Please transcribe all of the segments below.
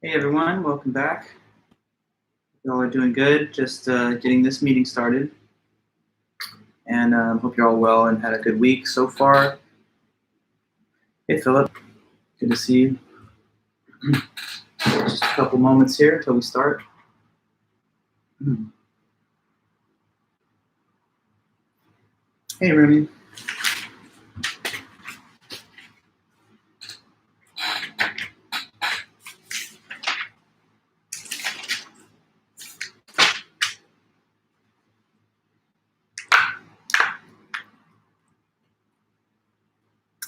Hey everyone, welcome back. You all are doing good, just getting this meeting started. And hope you're all well and had a good week so far. Hey Philip, good to see you. Just a couple moments here until we start. Hey Remy.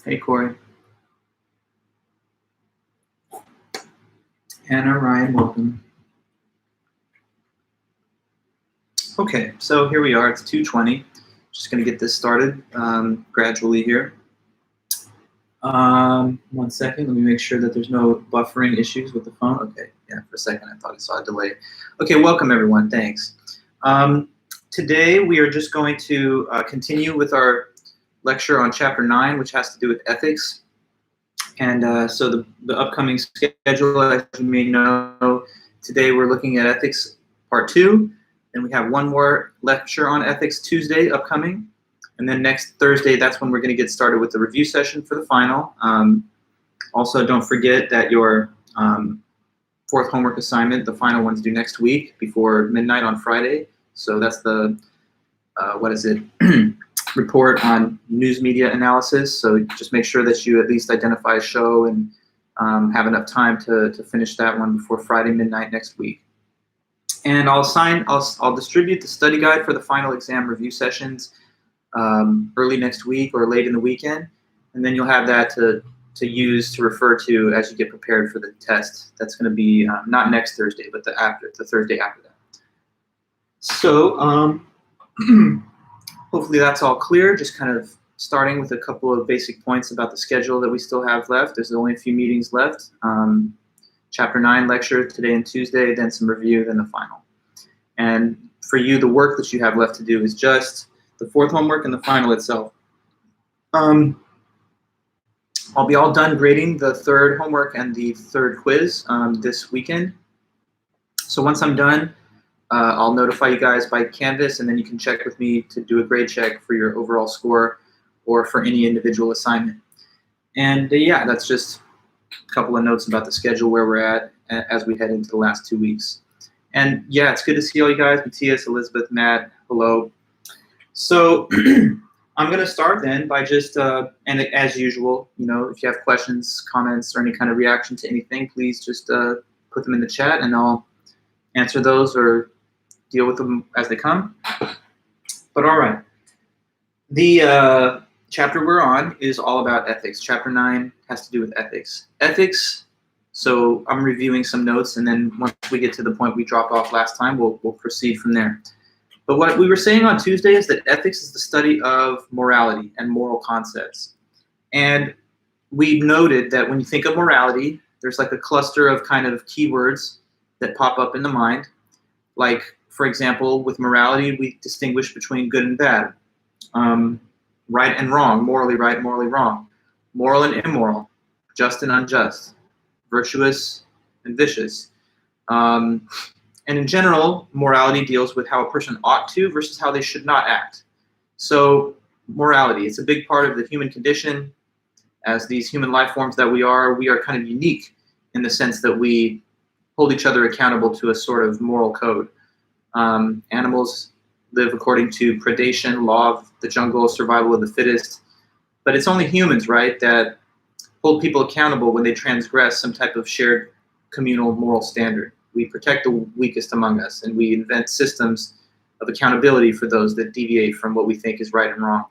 Hey Corey. Hannah, Ryan, welcome. Okay, so here we are, it's 2:20. Just gonna get this started gradually here. 1 second, let me make sure that there's no buffering issues with the phone. Okay, yeah, for a second I thought I saw a delay. Okay, welcome everyone, thanks. Today we are just going to continue with our lecture on Chapter 9, which has to do with ethics. And so the upcoming schedule, as you may know, today we're looking at ethics part 2, and we have one more lecture on ethics Tuesday upcoming. And then next Thursday, that's when we're going to get started with the review session for the final. Also, don't forget that your fourth homework assignment, the final one's due next week before midnight on Friday. So that's the, report on news media analysis. So just make sure that you at least identify a show and have enough time to finish that one before Friday midnight next week. And I'll distribute the study guide for the final exam review sessions early next week or late in the weekend, and then you'll have that to use to refer to as you get prepared for the test. That's going to be not next Thursday, but the Thursday after that. So hopefully that's all clear. Just kind of starting with a couple of basic points about the schedule that we still have left. There's only a few meetings left. Chapter 9 lecture today and Tuesday, then some review, then the final. And for you, the work that you have left to do is just the fourth homework and the final itself. I'll be all done grading the third homework and the third quiz this weekend. So once I'm done, I'll notify you guys by Canvas, and then you can check with me to do a grade check for your overall score or for any individual assignment. And yeah, that's just a couple of notes about the schedule, where we're at as we head into the last 2 weeks. And yeah, it's good to see all you guys. Matthias, Elizabeth, Matt, hello. So I'm going to start then by just, and as usual, you know, if you have questions, comments, or any kind of reaction to anything, please just put them in the chat and I'll answer those or deal with them as they come. But all right. The chapter we're on is all about ethics. Chapter 9 has to do with ethics. Ethics, so I'm reviewing some notes, and then once we get to the point we dropped off last time, we'll proceed from there. But what we were saying on Tuesday is that ethics is the study of morality and moral concepts. And we noted that when you think of morality, there's like a cluster of kind of keywords that pop up in the mind. Like, for example, with morality, we distinguish between good and bad, right and wrong, morally right, morally wrong, moral and immoral, just and unjust, virtuous and vicious. And in general, morality deals with how a person ought to versus how they should not act. So morality, it's a big part of the human condition. As these human life forms that we are kind of unique in the sense that we hold each other accountable to a sort of moral code. Animals live according to predation, law of the jungle, survival of the fittest. But it's only humans, right, that hold people accountable when they transgress some type of shared communal moral standard. We protect the weakest among us, and we invent systems of accountability for those that deviate from what we think is right and wrong.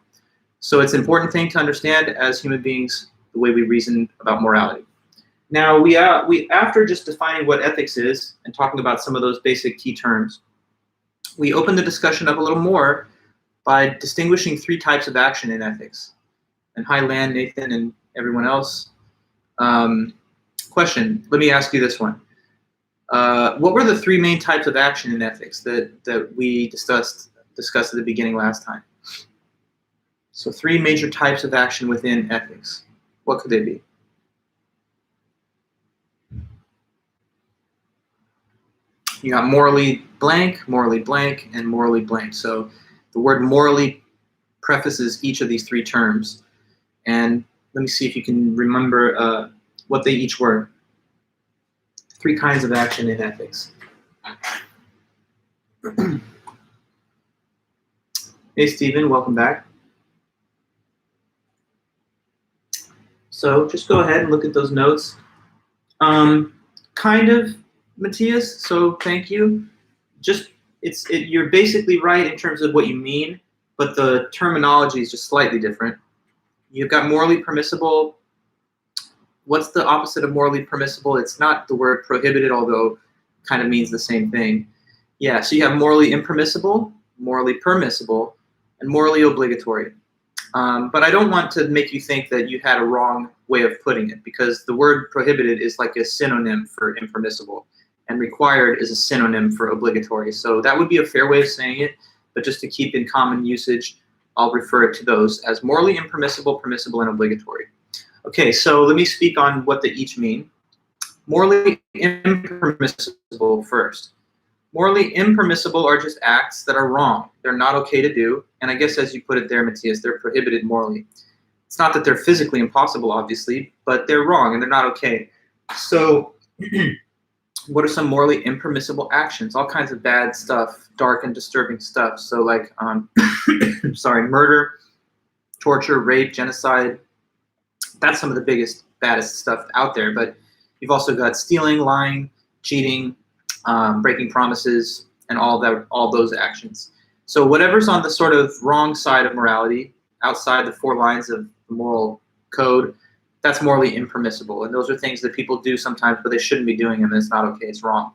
So it's an important thing to understand as human beings, the way we reason about morality. Now, we after just defining what ethics is and talking about some of those basic key terms, we open the discussion up a little more by distinguishing 3 types of action in ethics. And hi, Lan, Nathan, and everyone else. Question, let me ask you this one. What were the 3 main types of action in ethics that we discussed at the beginning last time? So 3 major types of action within ethics. What could they be? You got morally blank, and morally blank. So the word morally prefaces each of these three terms. And let me see if you can remember what they each were. Three kinds of action in ethics. Hey, Stephen, welcome back. So just go ahead and look at those notes. Kind of, Matthias, so thank you. You're basically right in terms of what you mean, but the terminology is just slightly different. You've got morally permissible. What's the opposite of morally permissible? It's not the word prohibited, although it kind of means the same thing. Yeah, so you have morally impermissible, morally permissible, and morally obligatory. But I don't want to make you think that you had a wrong way of putting it, because the word prohibited is like a synonym for impermissible, and required is a synonym for obligatory. So that would be a fair way of saying it, but just to keep in common usage, I'll refer to those as morally impermissible, permissible, and obligatory. Okay, so let me speak on what they each mean. Morally impermissible first. Morally impermissible are just acts that are wrong. They're not okay to do. And I guess as you put it there, Matthias, they're prohibited morally. It's not that they're physically impossible, obviously, but they're wrong and they're not okay. So what are some morally impermissible actions? All kinds of bad stuff, dark and disturbing stuff. So like, murder, torture, rape, genocide. That's some of the biggest, baddest stuff out there. But you've also got stealing, lying, cheating, breaking promises, and all those actions. So whatever's on the sort of wrong side of morality, outside the four lines of the moral code, that's morally impermissible. And those are things that people do sometimes, but they shouldn't be doing them, and it's not okay, it's wrong.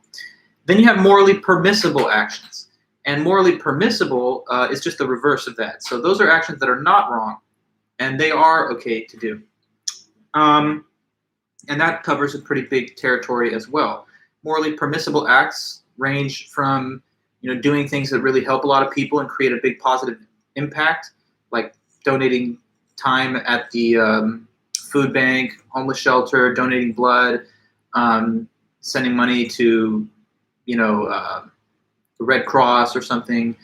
Then you have morally permissible actions. And morally permissible is just the reverse of that. So those are actions that are not wrong, and they are okay to do. And that covers a pretty big territory as well. Morally permissible acts range from, doing things that really help a lot of people and create a big positive impact, like donating time at the food bank, homeless shelter, donating blood, sending money to, the Red Cross or something,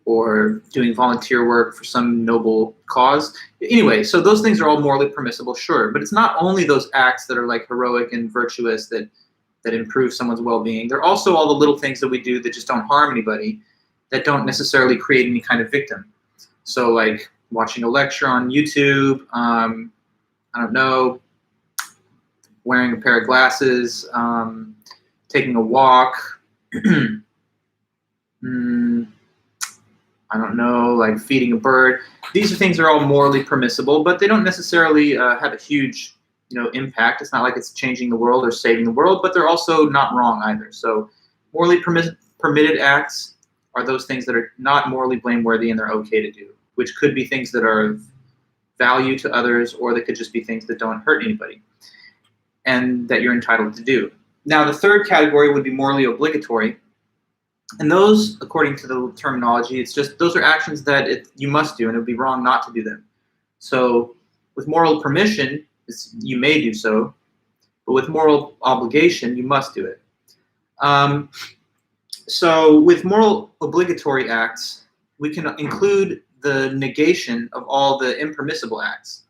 or doing volunteer work for some noble cause. Anyway, so those things are all morally permissible, sure, but it's not only those acts that are like heroic and virtuous that improve someone's well-being. They're also all the little things that we do that just don't harm anybody, that don't necessarily create any kind of victim. So like watching a lecture on YouTube, I don't know, wearing a pair of glasses, taking a walk, I don't know, like feeding a bird. These are things that are all morally permissible, but they don't necessarily have a huge impact. It's not like it's changing the world or saving the world, but they're also not wrong either. So morally permitted acts are those things that are not morally blameworthy and they're okay to do, which could be things that are of value to others, or they could just be things that don't hurt anybody and that you're entitled to do. Now, the third category would be morally obligatory. And those, according to the terminology, it's just those are actions that you must do, and it would be wrong not to do them. So with moral permission, you may do so, but with moral obligation, you must do it. So with moral obligatory acts, we can include the negation of all the impermissible acts.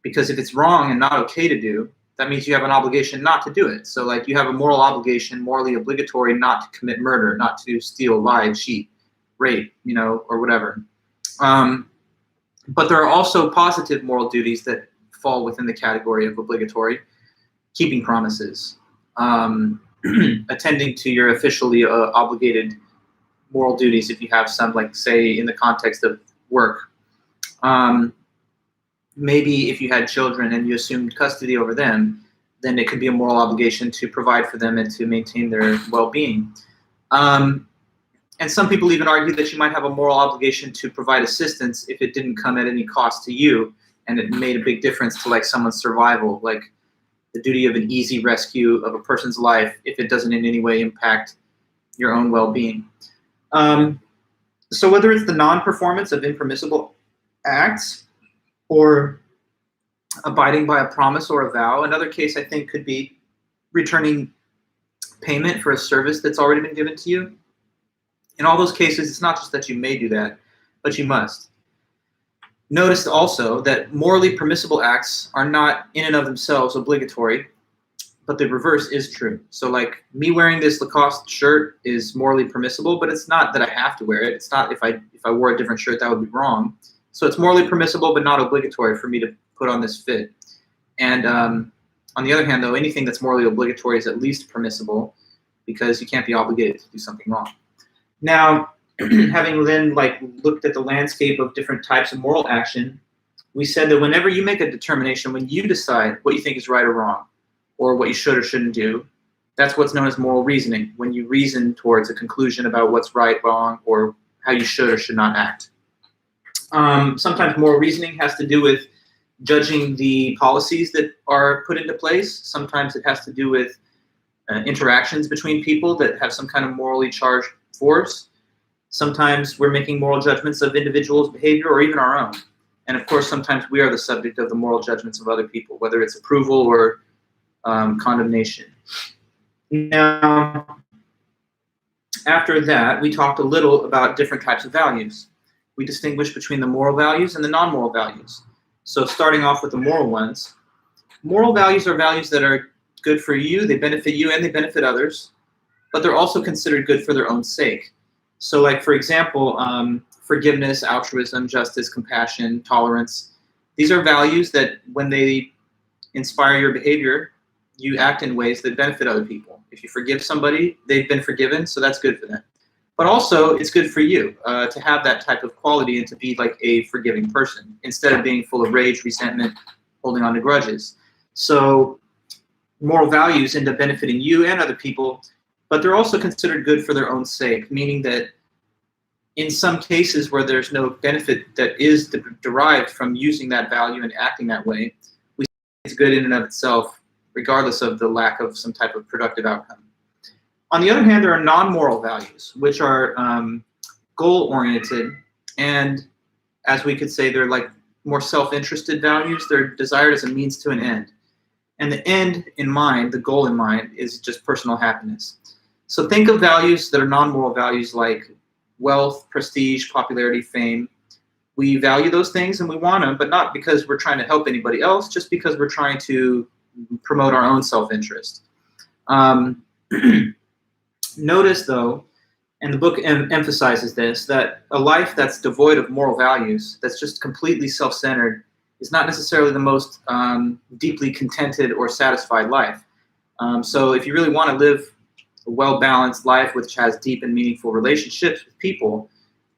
Because if it's wrong and not okay to do, that means you have an obligation not to do it. So like you have a moral obligation, morally obligatory, not to commit murder, not to steal, lie, cheat, rape, or whatever. But there are also positive moral duties that fall within the category of obligatory: keeping promises, attending to your officially obligated moral duties if you have some, like say in the context of work. Maybe if you had children and you assumed custody over them, then it could be a moral obligation to provide for them and to maintain their well-being. And some people even argue that you might have a moral obligation to provide assistance if it didn't come at any cost to you and it made a big difference to like someone's survival, like the duty of an easy rescue of a person's life if it doesn't in any way impact your own well-being. So whether it's the non-performance of impermissible acts or abiding by a promise or a vow, another case I think could be returning payment for a service that's already been given to you. In all those cases, it's not just that you may do that, but you must. Notice also that morally permissible acts are not in and of themselves obligatory, but the reverse is true. So like me wearing this Lacoste shirt is morally permissible, but it's not that I have to wear it. It's not if I wore a different shirt, that would be wrong. So it's morally permissible, but not obligatory for me to put on this fit. And on the other hand, though, anything that's morally obligatory is at least permissible because you can't be obligated to do something wrong. Now, having then looked at the landscape of different types of moral action, we said that whenever you make a determination, when you decide what you think is right or wrong, or what you should or shouldn't do, that's what's known as moral reasoning, when you reason towards a conclusion about what's right, wrong, or how you should or should not act. Sometimes moral reasoning has to do with judging the policies that are put into place. Sometimes it has to do with interactions between people that have some kind of morally charged force. Sometimes we're making moral judgments of individuals' behavior or even our own. And of course, sometimes we are the subject of the moral judgments of other people, whether it's approval or condemnation. Now, after that, we talked a little about different types of values. We distinguished between the moral values and the non-moral values. So starting off with the moral ones, moral values are values that are good for you, they benefit you, and they benefit others, but they're also considered good for their own sake. So like, for example, forgiveness, altruism, justice, compassion, tolerance. These are values that when they inspire your behavior, you act in ways that benefit other people. If you forgive somebody, they've been forgiven, so that's good for them. But also, it's good for you to have that type of quality and to be like a forgiving person instead of being full of rage, resentment, holding on to grudges. So moral values end up benefiting you and other people, but they're also considered good for their own sake, meaning that in some cases where there's no benefit that is derived from using that value and acting that way, we say it's good in and of itself, regardless of the lack of some type of productive outcome. On the other hand, there are non-moral values, which are goal-oriented, and as we could say, they're like more self-interested values. They're desired as a means to an end. And the end in mind, the goal in mind, is just personal happiness. So think of values that are non-moral values like wealth, prestige, popularity, fame. We value those things and we want them, but not because we're trying to help anybody else, just because we're trying to promote our own self-interest. Notice, though, and the book emphasizes this, that a life that's devoid of moral values, that's just completely self-centered, is not necessarily the most deeply contented or satisfied life. So if you really want to live a well-balanced life which has deep and meaningful relationships with people,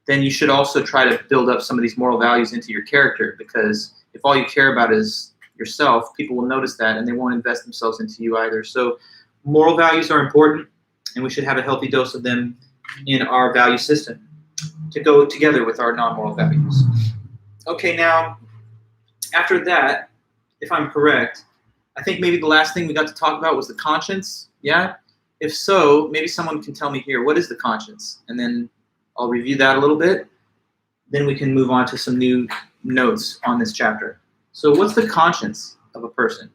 then you should also try to build up some of these moral values into your character, because if all you care about is yourself, people will notice that and they won't invest themselves into you either. So moral values are important, and we should have a healthy dose of them in our value system to go together with our non-moral values. Okay, now, after that, if I'm correct, I think maybe the last thing we got to talk about was the conscience, yeah? If so, maybe someone can tell me here, what is the conscience? And then I'll review that a little bit. Then we can move on to some new notes on this chapter. So what's the conscience of a person?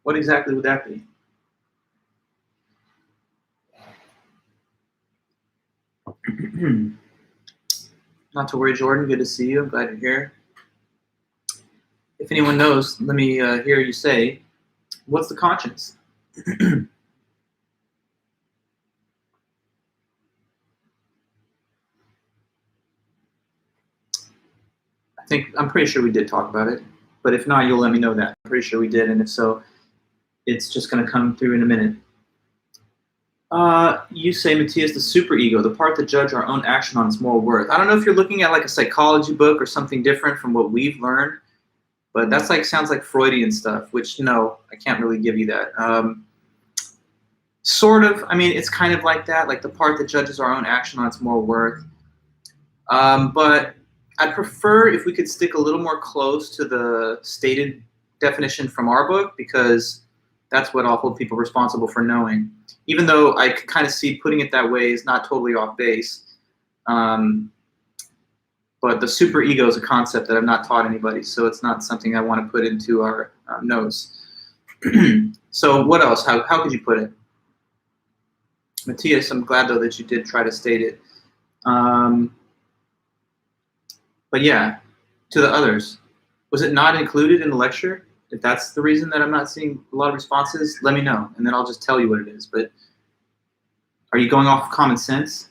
What exactly would that be? Not to worry, Jordan. Good to see you. I'm glad you're here. If anyone knows, let me hear you say, what's the conscience? I'm pretty sure we did talk about it, but if not, you'll let me know that. I'm pretty sure we did, and if so, it's just going to come through in a minute. You say, Matthias, the superego, the part that judge our own action on its moral worth. I don't know if you're looking at like a psychology book or something different from what we've learned, but that's like sounds like Freudian stuff, which no, I can't really give you that. Sort of, I mean, it's kind of like that, like the part that judges our own action on its moral worth. But I'd prefer if we could stick a little more close to the stated definition from our book, because that's what I'll hold people responsible for knowing. Even though I could kind of see putting it that way is not totally off base. But the superego is a concept that I've not taught anybody, so it's not something I want to put into our notes. So what else? How could you put it? Matthias, I'm glad though that you did try to state it. But yeah, to the others, was it not included in the lecture? If that's the reason that I'm not seeing a lot of responses, let me know, and then I'll just tell you what it is. But are you going off of common sense?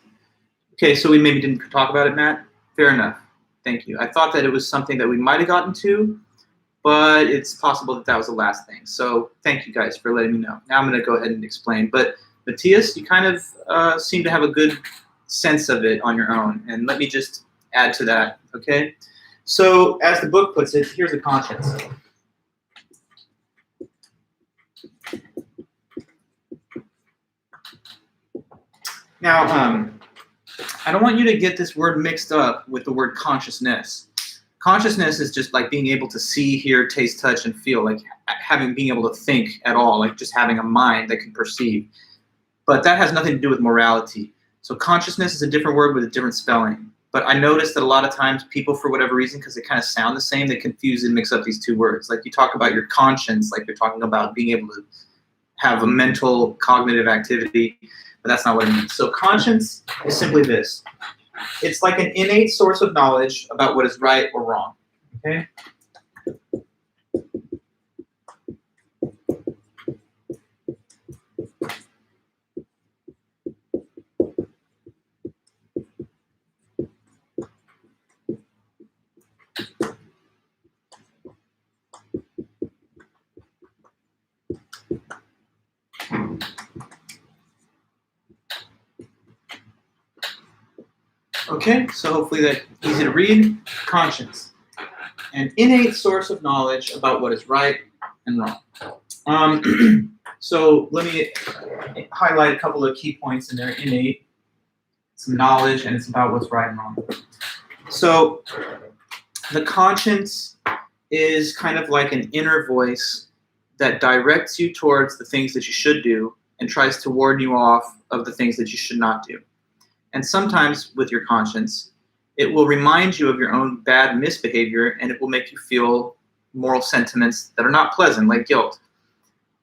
Okay, so we maybe didn't talk about it, Matt. Fair enough. Thank you. I thought that it was something that we might have gotten to, but it's possible that that was the last thing. So thank you guys for letting me know. Now I'm going to go ahead and explain. But Matthias, you kind of seem to have a good sense of it on your own, and let me just add to that, okay? So as the book puts it, here's the conscience. Now, I don't want you to get this word mixed up with the word consciousness. Consciousness is just like being able to see, hear, taste, touch, and feel, like being able to think at all, like just having a mind that can perceive. But that has nothing to do with morality. So consciousness is a different word with a different spelling. But I noticed that a lot of times people, for whatever reason, because they kind of sound the same, they confuse and mix up these two words. Like you talk about your conscience, like you're talking about being able to have a mental, cognitive activity, but that's not what it means. So conscience is simply this. It's like an innate source of knowledge about what is right or wrong, okay? Okay, so hopefully that's easy to read. Conscience, an innate source of knowledge about what is right and wrong. So let me highlight a couple of key points in there. Innate, some knowledge, and it's about what's right and wrong. So the conscience is kind of like an inner voice that directs you towards the things that you should do and tries to warn you off of the things that you should not do. And sometimes with your conscience, it will remind you of your own bad misbehavior, and it will make you feel moral sentiments that are not pleasant, like guilt.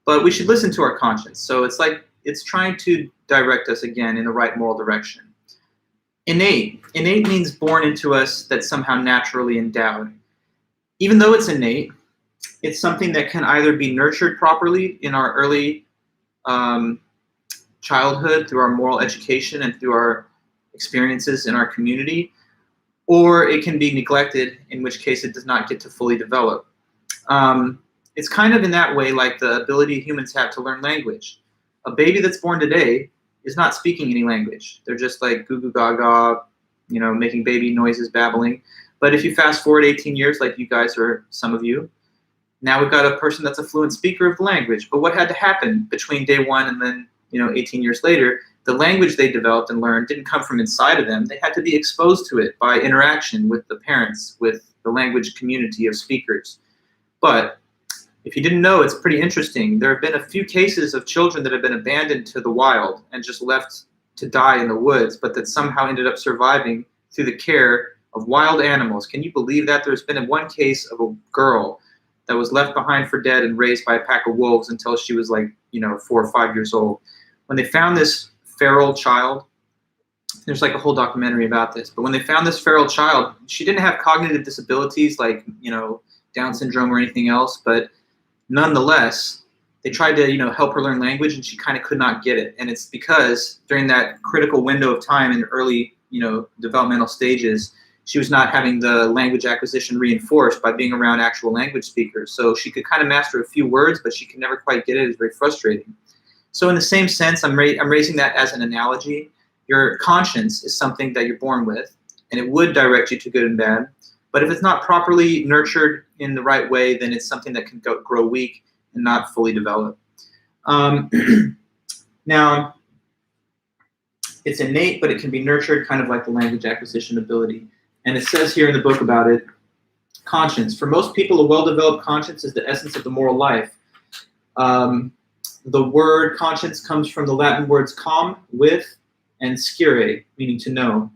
But we should listen to our conscience. So it's like it's trying to direct us again in the right moral direction. Innate. Innate means born into us, that's somehow naturally endowed. Even though it's innate, it's something that can either be nurtured properly in our early childhood through our moral education and through our experiences in our community, or it can be neglected, in which case it does not get to fully develop. It's kind of in that way like the ability humans have to learn language. A baby that's born today is not speaking any language. They're just like goo goo gaga, you know, making baby noises, babbling. But if you fast forward 18 years, like you guys or some of you, now we've got a person that's a fluent speaker of the language. But what had to happen between day one and then, 18 years later? The language they developed and learned didn't come from inside of them. They had to be exposed to it by interaction with the parents, with the language community of speakers. But if you didn't know, it's pretty interesting. There have been a few cases of children that have been abandoned to the wild and just left to die in the woods, but that somehow ended up surviving through the care of wild animals. Can you believe that? There's been one case of a girl that was left behind for dead and raised by a pack of wolves until she was 4 or 5 years old. When they found this feral child, there's like a whole documentary about this, but when they found this feral child, she didn't have cognitive disabilities like, Down syndrome or anything else, but nonetheless, they tried to, help her learn language, and she kind of could not get it. And it's because during that critical window of time in the early, developmental stages, she was not having the language acquisition reinforced by being around actual language speakers. So she could kind of master a few words, but she could never quite get it. It was very frustrating. So in the same sense, I'm raising that as an analogy. Your conscience is something that you're born with, and it would direct you to good and bad. But if it's not properly nurtured in the right way, then it's something that can grow weak and not fully develop. Now, it's innate, but it can be nurtured, kind of like the language acquisition ability. And it says here in the book about it, conscience. For most people, a well-developed conscience is the essence of the moral life. The word conscience comes from the Latin words com, with, and scire, meaning to know.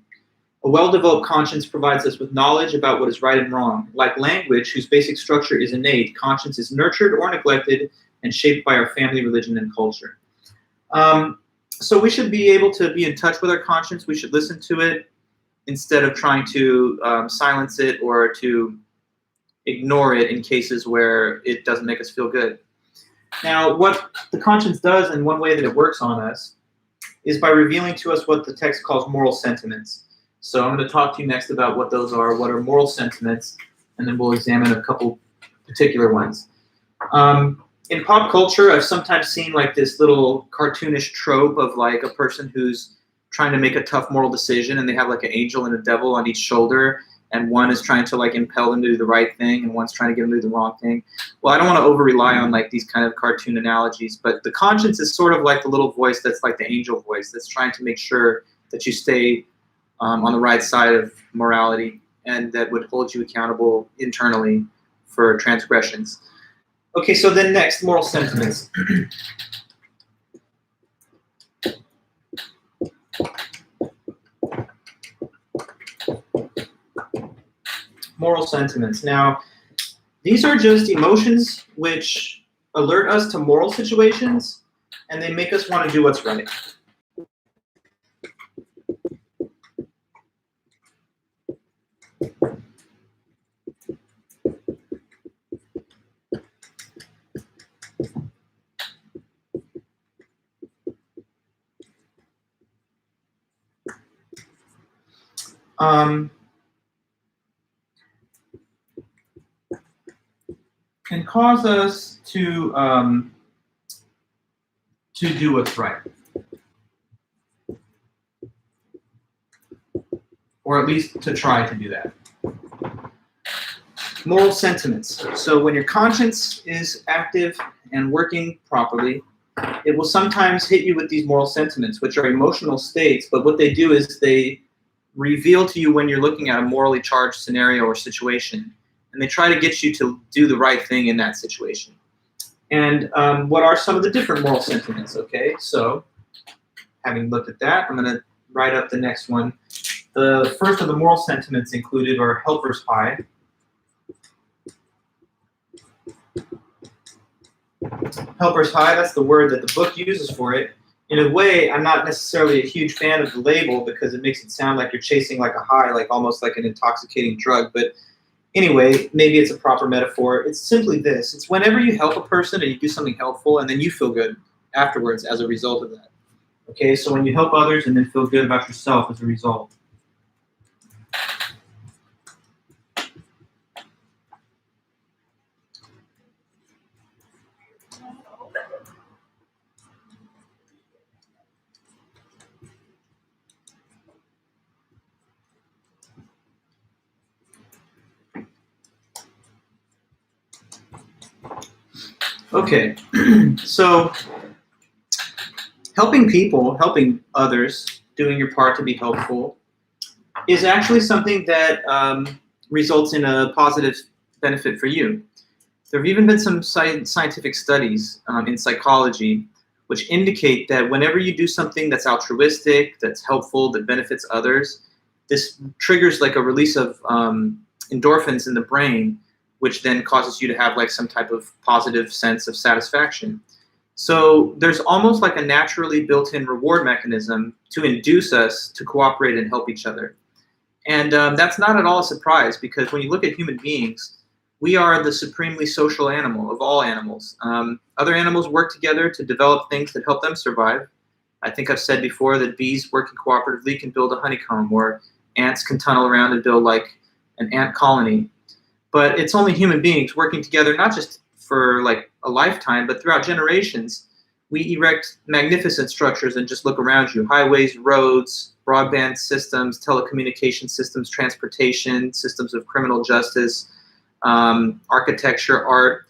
A well-developed conscience provides us with knowledge about what is right and wrong. Like language, whose basic structure is innate, conscience is nurtured or neglected and shaped by our family, religion, and culture. So we should be able to be in touch with our conscience. We should listen to it instead of trying to silence it or to ignore it in cases where it doesn't make us feel good. Now, what the conscience does, and one way that it works on us, is by revealing to us what the text calls moral sentiments. So I'm going to talk to you next about what those are, what are moral sentiments, and then we'll examine a couple particular ones. In pop culture, I've sometimes seen like this little cartoonish trope of like a person who's trying to make a tough moral decision, and they have like an angel and a devil on each shoulder, and one is trying to like impel them to do the right thing, and one's trying to get them to do the wrong thing. Well, I don't want to over rely on like these kind of cartoon analogies, but the conscience is sort of like the little voice that's like the angel voice that's trying to make sure that you stay on the right side of morality, and that would hold you accountable internally for transgressions. Okay, so then next, moral sentiments. Moral sentiments. Now, these are just emotions which alert us to moral situations, and they make us want to do what's right. Can cause us to do what's right, or at least to try to do that. Moral sentiments. So when your conscience is active and working properly, it will sometimes hit you with these moral sentiments, which are emotional states, but what they do is they reveal to you when you're looking at a morally charged scenario or situation, and they try to get you to do the right thing in that situation. And what are some of the different moral sentiments? Okay, so having looked at that, I'm going to write up the next one. The first of the moral sentiments included are helper's high. Helper's high, that's the word that the book uses for it. In a way, I'm not necessarily a huge fan of the label because it makes it sound like you're chasing like a high, like almost like an intoxicating drug. But anyway, maybe it's a proper metaphor. It's simply this. It's whenever you help a person and you do something helpful and then you feel good afterwards as a result of that. Okay, so when you help others and then feel good about yourself as a result. Okay, so helping people, helping others, doing your part to be helpful, is actually something that results in a positive benefit for you. There have even been some scientific studies in psychology which indicate that whenever you do something that's altruistic, that's helpful, that benefits others, this triggers like a release of endorphins in the brain, which then causes you to have like some type of positive sense of satisfaction. So there's almost like a naturally built-in reward mechanism to induce us to cooperate and help each other. And that's not at all a surprise, because when you look at human beings, we are the supremely social animal of all animals. Other animals work together to develop things that help them survive. I think I've said before that bees working cooperatively can build a honeycomb, or ants can tunnel around and build like an ant colony. But it's only human beings working together, not just for like a lifetime, but throughout generations. We erect magnificent structures and just look around you. Highways, roads, broadband systems, telecommunication systems, transportation, systems of criminal justice, architecture, art.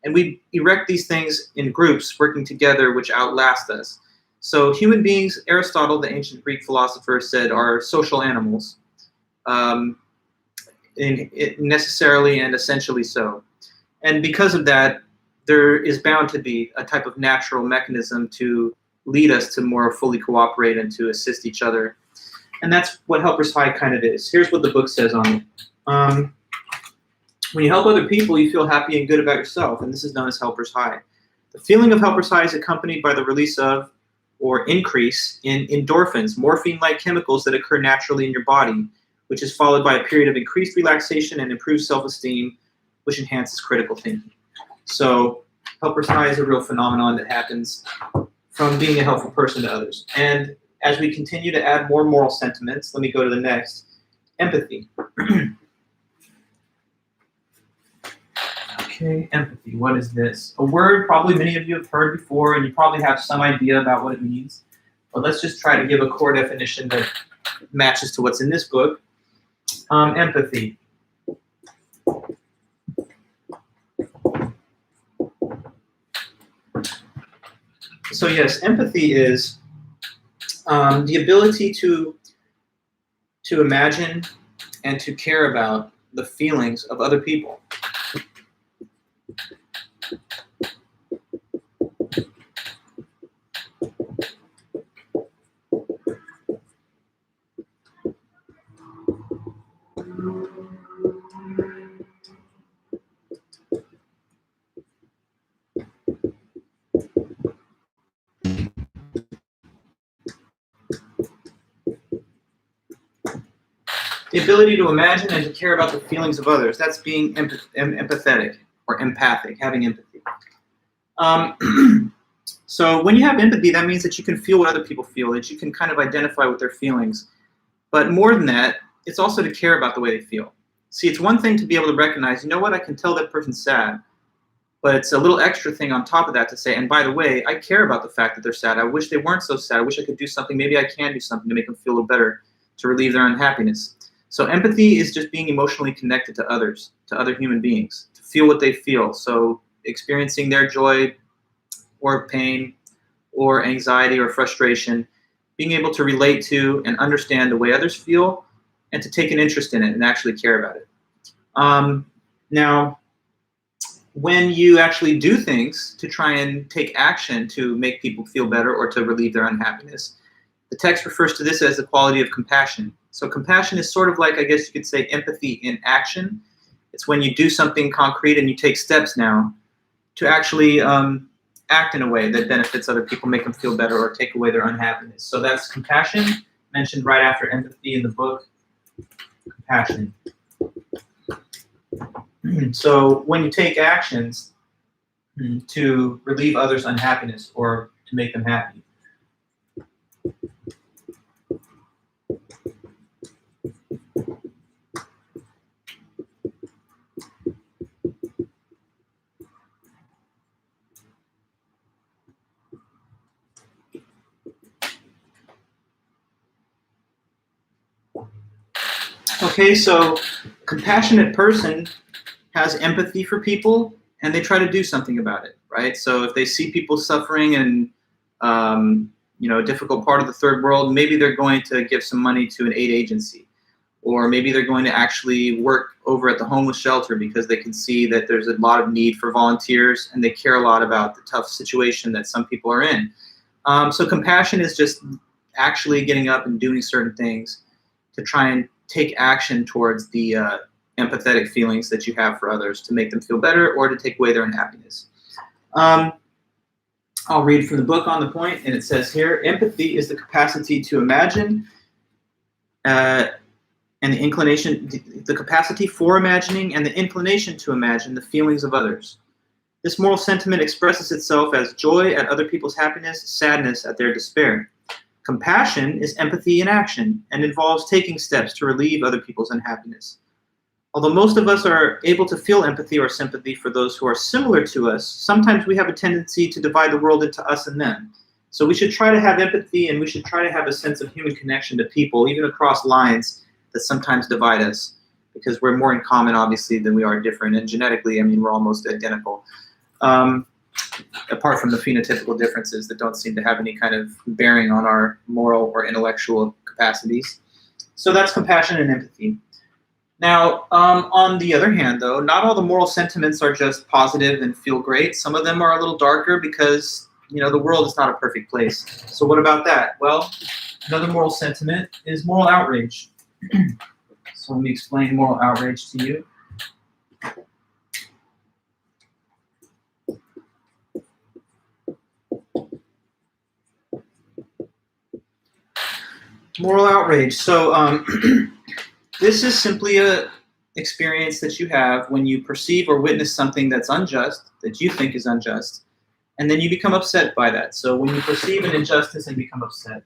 And we erect these things in groups working together, which outlast us. So human beings, Aristotle, the ancient Greek philosopher, said are social animals. Necessarily and essentially so. And because of that, there is bound to be a type of natural mechanism to lead us to more fully cooperate and to assist each other. And that's what helper's high kind of is. Here's what the book says on it. When you help other people, you feel happy and good about yourself, and this is known as helper's high. The feeling of helper's high is accompanied by the release of or increase in endorphins, morphine-like chemicals that occur naturally in your body, which is followed by a period of increased relaxation and improved self-esteem, which enhances critical thinking. So helper's high is a real phenomenon that happens from being a helpful person to others. And as we continue to add more moral sentiments, let me go to the next, empathy. Okay, empathy, what is this? A word probably many of you have heard before, and you probably have some idea about what it means. But let's just try to give a core definition that matches to what's in this book. Empathy. So yes, empathy is the ability to imagine and to care about the feelings of other people. The ability to imagine and to care about the feelings of others. That's being empathetic or empathic, having empathy. So when you have empathy, that means that you can feel what other people feel, that you can kind of identify with their feelings. But more than that, it's also to care about the way they feel. See, it's one thing to be able to recognize, you know what, I can tell that person's sad. But it's a little extra thing on top of that to say, and by the way, I care about the fact that they're sad. I wish they weren't so sad. I wish I could do something. Maybe I can do something to make them feel a little better, to relieve their unhappiness. So empathy is just being emotionally connected to others, to other human beings, to feel what they feel. So experiencing their joy or pain or anxiety or frustration, being able to relate to and understand the way others feel and to take an interest in it and actually care about it. Now, when you actually do things to try and take action to make people feel better or to relieve their unhappiness, the text refers to this as the quality of compassion. So compassion is sort of like, I guess you could say, empathy in action. It's when you do something concrete and you take steps now to actually act in a way that benefits other people, make them feel better, or take away their unhappiness. So that's compassion, mentioned right after empathy in the book, compassion. So when you take actions to relieve others' unhappiness or to make them happy. Okay, so a compassionate person has empathy for people and they try to do something about it, right? So if they see people suffering in a difficult part of the third world, maybe they're going to give some money to an aid agency, or maybe they're going to actually work over at the homeless shelter because they can see that there's a lot of need for volunteers and they care a lot about the tough situation that some people are in. So compassion is just actually getting up and doing certain things to try and take action towards the empathetic feelings that you have for others to make them feel better or to take away their unhappiness. I'll read from the book on the point, and it says here, empathy is the capacity to imagine and the capacity for imagining and the inclination to imagine the feelings of others. This moral sentiment expresses itself as joy at other people's happiness, sadness at their despair. Compassion is empathy in action and involves taking steps to relieve other people's unhappiness. Although most of us are able to feel empathy or sympathy for those who are similar to us, sometimes we have a tendency to divide the world into us and them. So we should try to have empathy and we should try to have a sense of human connection to people, even across lines that sometimes divide us, because we're more in common, obviously, than we are different. And genetically, I mean, we're almost identical. Apart from the phenotypical differences that don't seem to have any kind of bearing on our moral or intellectual capacities. So that's compassion and empathy. Now, on the other hand, though, not all the moral sentiments are just positive and feel great. Some of them are a little darker because, the world is not a perfect place. So what about that? Well, another moral sentiment is moral outrage. So let me explain moral outrage to you. Moral outrage. So this is simply a experience that you have when you perceive or witness something that's unjust, that you think is unjust, and then you become upset by that. So when you perceive an injustice and become upset.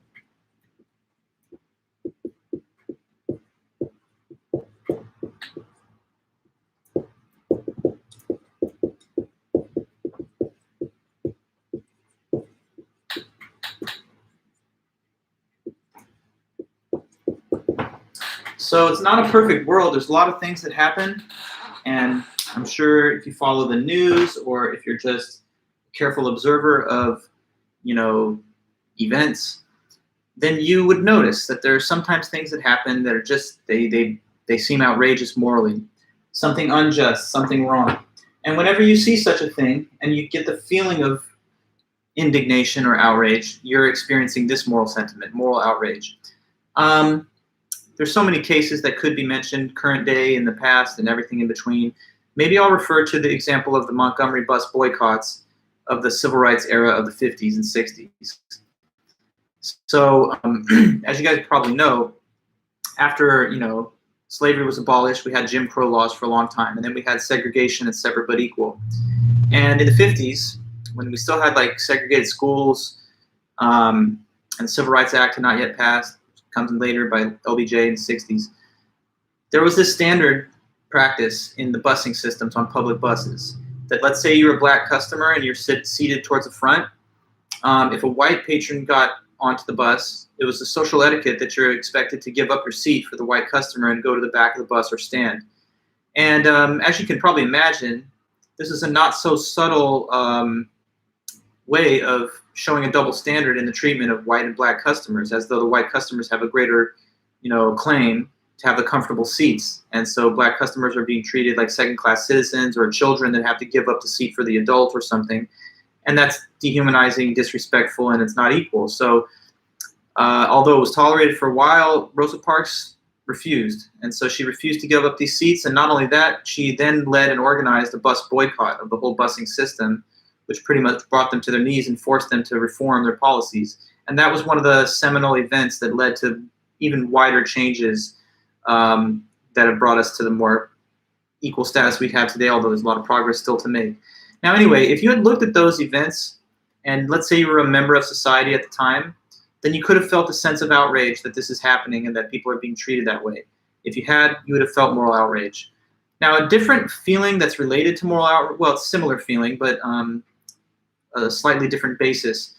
So it's not a perfect world. There's a lot of things that happen, and I'm sure if you follow the news or if you're just a careful observer of, events, then you would notice that there are sometimes things that happen that are just, they seem outrageous morally, something unjust, something wrong. And whenever you see such a thing and you get the feeling of indignation or outrage, you're experiencing this moral sentiment, moral outrage. There's so many cases that could be mentioned, current day, in the past, and everything in between. Maybe I'll refer to the example of the Montgomery bus boycotts of the civil rights era of the 50s and 60s. So, as you guys probably know, after, slavery was abolished, we had Jim Crow laws for a long time, and then we had segregation and separate but equal. And in the 50s, when we still had like segregated schools, and the Civil Rights Act had not yet passed, comes in later by LBJ in the 60s, there was this standard practice in the busing systems on public buses that, let's say you're a black customer and you're seated towards the front, if a white patron got onto the bus, it was a social etiquette that you're expected to give up your seat for the white customer and go to the back of the bus or stand. And as you can probably imagine, this is a not so subtle way of showing a double standard in the treatment of white and black customers, as though the white customers have a greater, claim to have the comfortable seats. And so black customers are being treated like second-class citizens or children that have to give up the seat for the adult or something. And that's dehumanizing, disrespectful, and it's not equal. So although it was tolerated for a while, Rosa Parks refused. And so she refused to give up these seats. And not only that, she then led and organized a bus boycott of the whole busing system, which pretty much brought them to their knees and forced them to reform their policies. And that was one of the seminal events that led to even wider changes that have brought us to the more equal status we have today, although there's a lot of progress still to make. Now, anyway, if you had looked at those events, and let's say you were a member of society at the time, then you could have felt a sense of outrage that this is happening and that people are being treated that way. If you had, you would have felt moral outrage. Now, a different feeling that's related to moral outrage, well, it's a similar feeling, but a slightly different basis.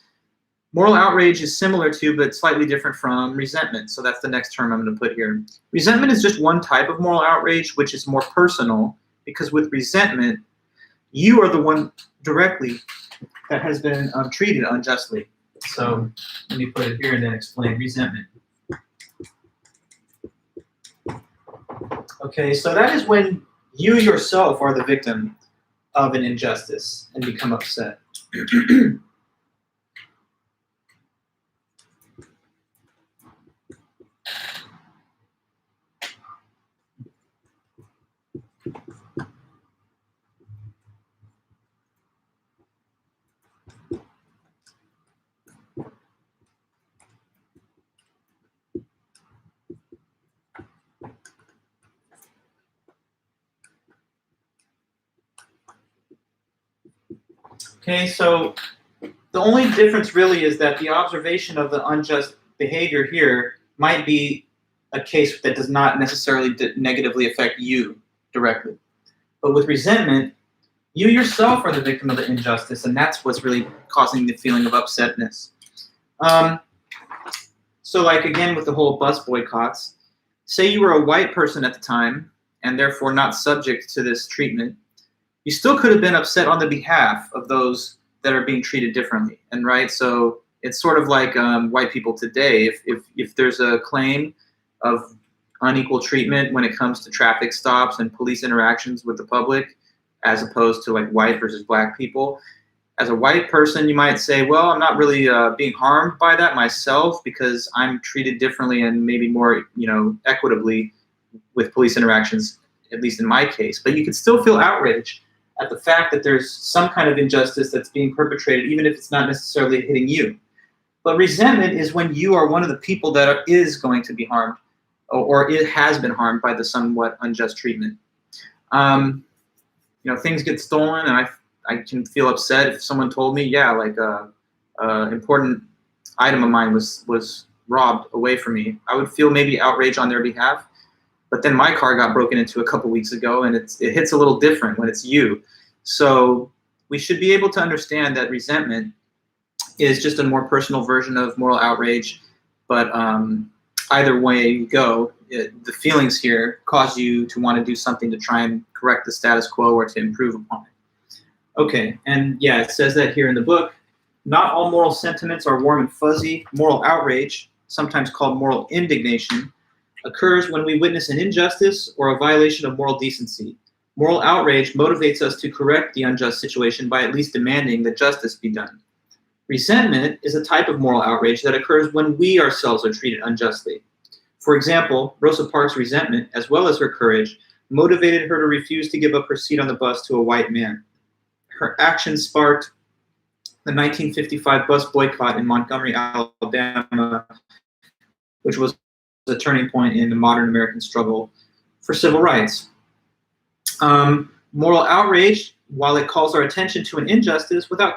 Moral outrage is similar to, but slightly different from, resentment. So that's the next term I'm going to put here. Resentment is just one type of moral outrage, which is more personal, because with resentment, you are the one directly that has been treated unjustly. So let me put it here and then explain resentment. Okay, so that is when you yourself are the victim of an injustice and become upset. Okay, so the only difference really is that the observation of the unjust behavior here might be a case that does not necessarily negatively affect you directly. But with resentment, you yourself are the victim of the injustice, and that's what's really causing the feeling of upsetness. So like again with the whole bus boycotts, say you were a white person at the time and therefore not subject to this treatment, you still could have been upset on the behalf of those that are being treated differently. And right, so it's sort of like white people today. If there's a claim of unequal treatment when it comes to traffic stops and police interactions with the public, as opposed to like white versus black people, as a white person, you might say, well, I'm not really being harmed by that myself because I'm treated differently and maybe more, equitably with police interactions, at least in my case. But you can still feel outraged at the fact that there's some kind of injustice that's being perpetrated, even if it's not necessarily hitting you. But resentment is when you are one of the people that is going to be harmed, or it has been harmed by the somewhat unjust treatment. Things get stolen, and I can feel upset if someone told me, yeah, like important item of mine was robbed away from me. I would feel maybe outrage on their behalf. But then my car got broken into a couple weeks ago, and it hits a little different when it's you. So we should be able to understand that resentment is just a more personal version of moral outrage. But either way you go, the feelings here cause you to want to do something to try and correct the status quo or to improve upon it. Okay, and yeah, it says that here in the book. Not all moral sentiments are warm and fuzzy. Moral outrage, sometimes called moral indignation, occurs when we witness an injustice or a violation of moral decency. Moral outrage motivates us to correct the unjust situation by at least demanding that justice be done. Resentment is a type of moral outrage that occurs when we ourselves are treated unjustly. For example, Rosa Parks' resentment, as well as her courage, motivated her to refuse to give up her seat on the bus to a white man. Her actions sparked the 1955 bus boycott in Montgomery, Alabama, which was a turning point in the modern American struggle for civil rights. Moral outrage, while it calls our attention to an injustice, without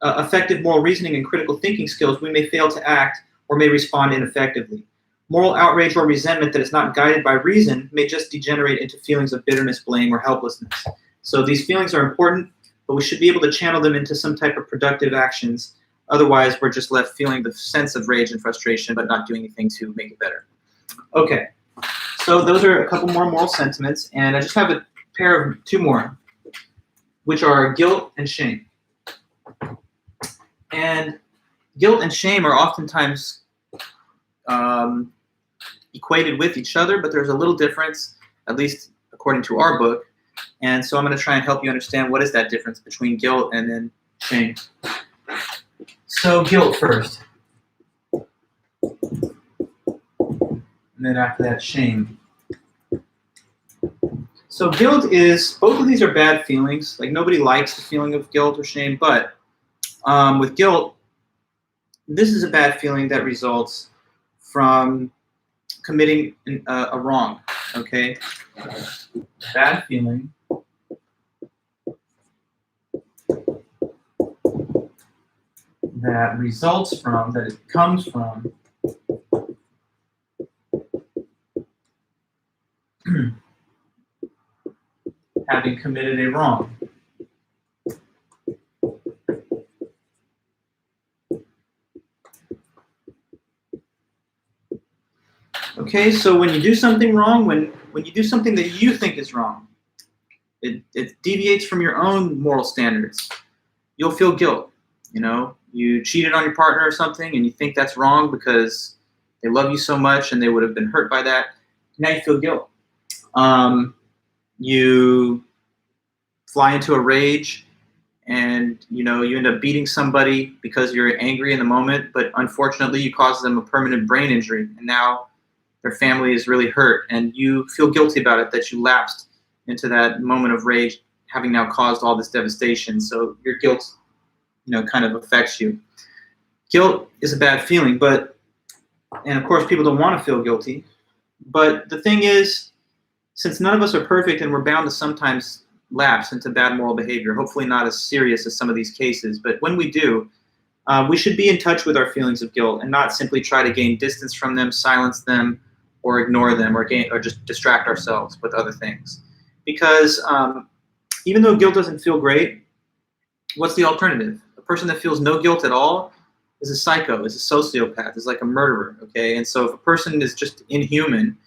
effective moral reasoning and critical thinking skills, we may fail to act or may respond ineffectively. Moral outrage or resentment that is not guided by reason may just degenerate into feelings of bitterness, blame, or helplessness. So these feelings are important, but we should be able to channel them into some type of productive actions. Otherwise, we're just left feeling the sense of rage and frustration, but not doing anything to make it better. Okay, so those are a couple more moral sentiments, and I just have a pair of two more, which are guilt and shame. And guilt and shame are oftentimes equated with each other, but there's a little difference, at least according to our book. And so I'm going to try and help you understand what is that difference between guilt and then shame. So guilt first. And then after that, shame. So guilt is, both of these are bad feelings. Like nobody likes the feeling of guilt or shame, but with guilt, this is a bad feeling that results from committing a wrong, okay? Bad feeling that results from, that it comes from having committed a wrong. Okay, so when you do something wrong, when you do something that you think is wrong, it deviates from your own moral standards, you'll feel guilt. You know, you cheated on your partner or something and you think that's wrong because they love you so much and they would have been hurt by that. Now you feel guilt. You fly into a rage and you end up beating somebody because you're angry in the moment, but unfortunately you cause them a permanent brain injury and now their family is really hurt and you feel guilty about it, that you lapsed into that moment of rage, having now caused all this devastation. So your guilt kind of affects you. Guilt is a bad feeling, and of course people don't want to feel guilty, but the thing is, since none of us are perfect and we're bound to sometimes lapse into bad moral behavior, hopefully not as serious as some of these cases, but when we do, we should be in touch with our feelings of guilt and not simply try to gain distance from them, silence them, or ignore them, or just distract ourselves with other things. Because even though guilt doesn't feel great, what's the alternative? A person that feels no guilt at all is a psycho, is a sociopath, is like a murderer, okay? And so if a person is just inhuman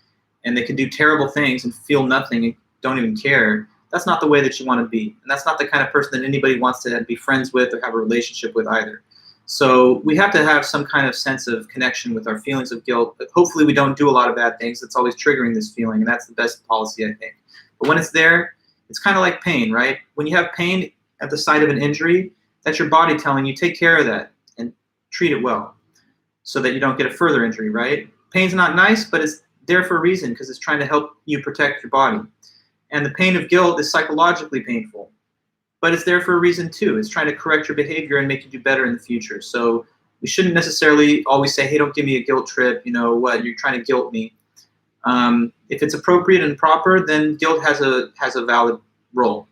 and they can do terrible things and feel nothing and don't even care, that's not the way that you want to be. And that's not the kind of person that anybody wants to be friends with or have a relationship with either. So we have to have some kind of sense of connection with our feelings of guilt, but hopefully we don't do a lot of bad things that's always triggering this feeling, and that's the best policy, I think. But when it's there, it's kind of like pain, right? When you have pain at the site of an injury, that's your body telling you, take care of that and treat it well so that you don't get a further injury, right? Pain's not nice, but it's there for a reason because it's trying to help you protect your body. And the pain of guilt is psychologically painful, but it's there for a reason too. It's trying to correct your behavior and make you do better in the future. So We shouldn't necessarily always say, hey, don't give me a guilt trip, what, you're trying to guilt me. If it's appropriate and proper, then guilt has a valid role.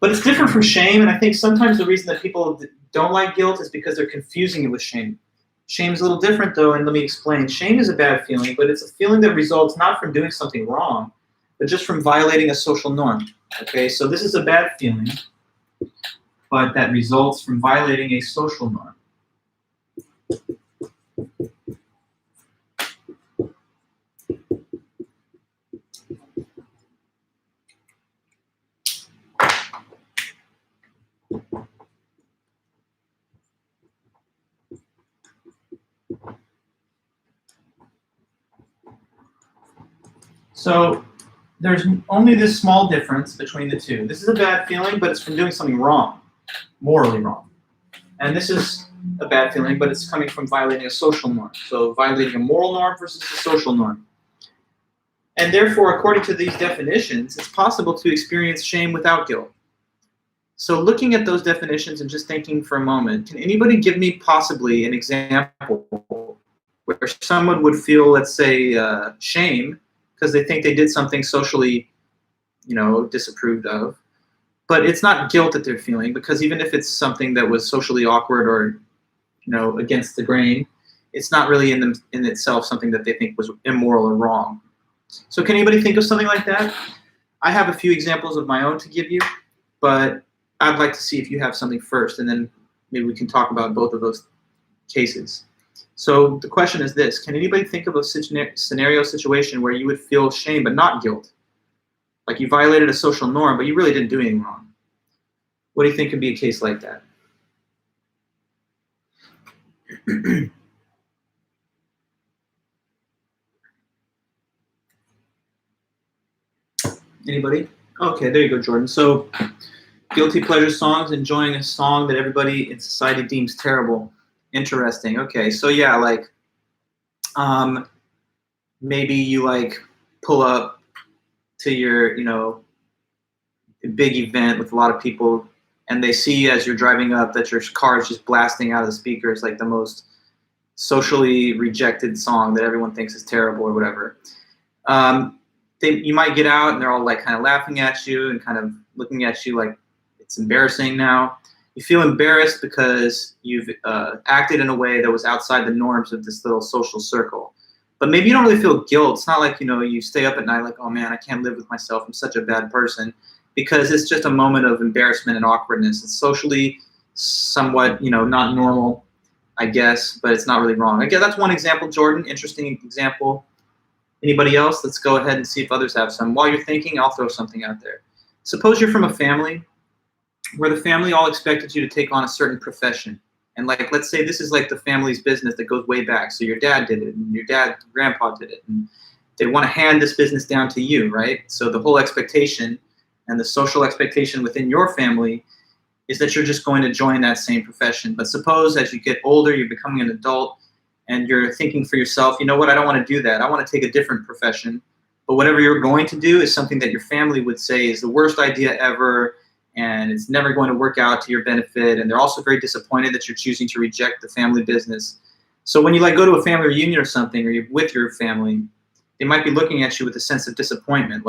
But it's different from shame, and I think sometimes the reason that people don't like guilt is because they're confusing it with shame. Shame is a little different, though, and let me explain. Shame is a bad feeling, but it's a feeling that results not from doing something wrong, but just from violating a social norm. Okay, so this is a bad feeling, but that results from violating a social norm. So there's only this small difference between the two. This is a bad feeling, but it's from doing something wrong, morally wrong. And this is a bad feeling, but it's coming from violating a social norm. So violating a moral norm versus a social norm. And therefore, according to these definitions, it's possible to experience shame without guilt. So looking at those definitions and just thinking for a moment, can anybody give me possibly an example where someone would feel, let's say, shame because they think they did something socially, disapproved of, but it's not guilt that they're feeling, because even if it's something that was socially awkward or, against the grain, it's not really in itself something that they think was immoral or wrong. So can anybody think of something like that? I have a few examples of my own to give you, but I'd like to see if you have something first, and then maybe we can talk about both of those cases. So the question is this: can anybody think of a scenario situation where you would feel shame but not guilt? Like you violated a social norm, but you really didn't do anything wrong. What do you think could be a case like that? Anybody? Okay, there you go, Jordan. So guilty pleasure songs, enjoying a song that everybody in society deems terrible. Interesting. Okay, so yeah, like maybe you pull up to your big event with a lot of people, and they see as you're driving up that your car is just blasting out of the speakers like the most socially rejected song that everyone thinks is terrible or whatever. You might get out and they're all kind of laughing at you and kind of looking at you like it's embarrassing now. You feel embarrassed because you've acted in a way that was outside the norms of this little social circle. But maybe you don't really feel guilt. It's not like, you stay up at night like, oh man, I can't live with myself. I'm such a bad person. Because it's just a moment of embarrassment and awkwardness. It's socially somewhat, not normal, I guess, but it's not really wrong. Again, that's one example, Jordan. Interesting example. Anybody else? Let's go ahead and see if others have some. While you're thinking, I'll throw something out there. Suppose you're from a family where the family all expected you to take on a certain profession. And let's say this is the family's business that goes way back. So your dad did it, and your grandpa did it. And they want to hand this business down to you, right? So the whole expectation and the social expectation within your family is that you're just going to join that same profession. But suppose as you get older, you're becoming an adult, and you're thinking for yourself, you know what, I don't want to do that. I want to take a different profession. But whatever you're going to do is something that your family would say is the worst idea ever, and it's never going to work out to your benefit. And they're also very disappointed that you're choosing to reject the family business. So when you go to a family reunion or something, or you're with your family, they might be looking at you with a sense of disappointment.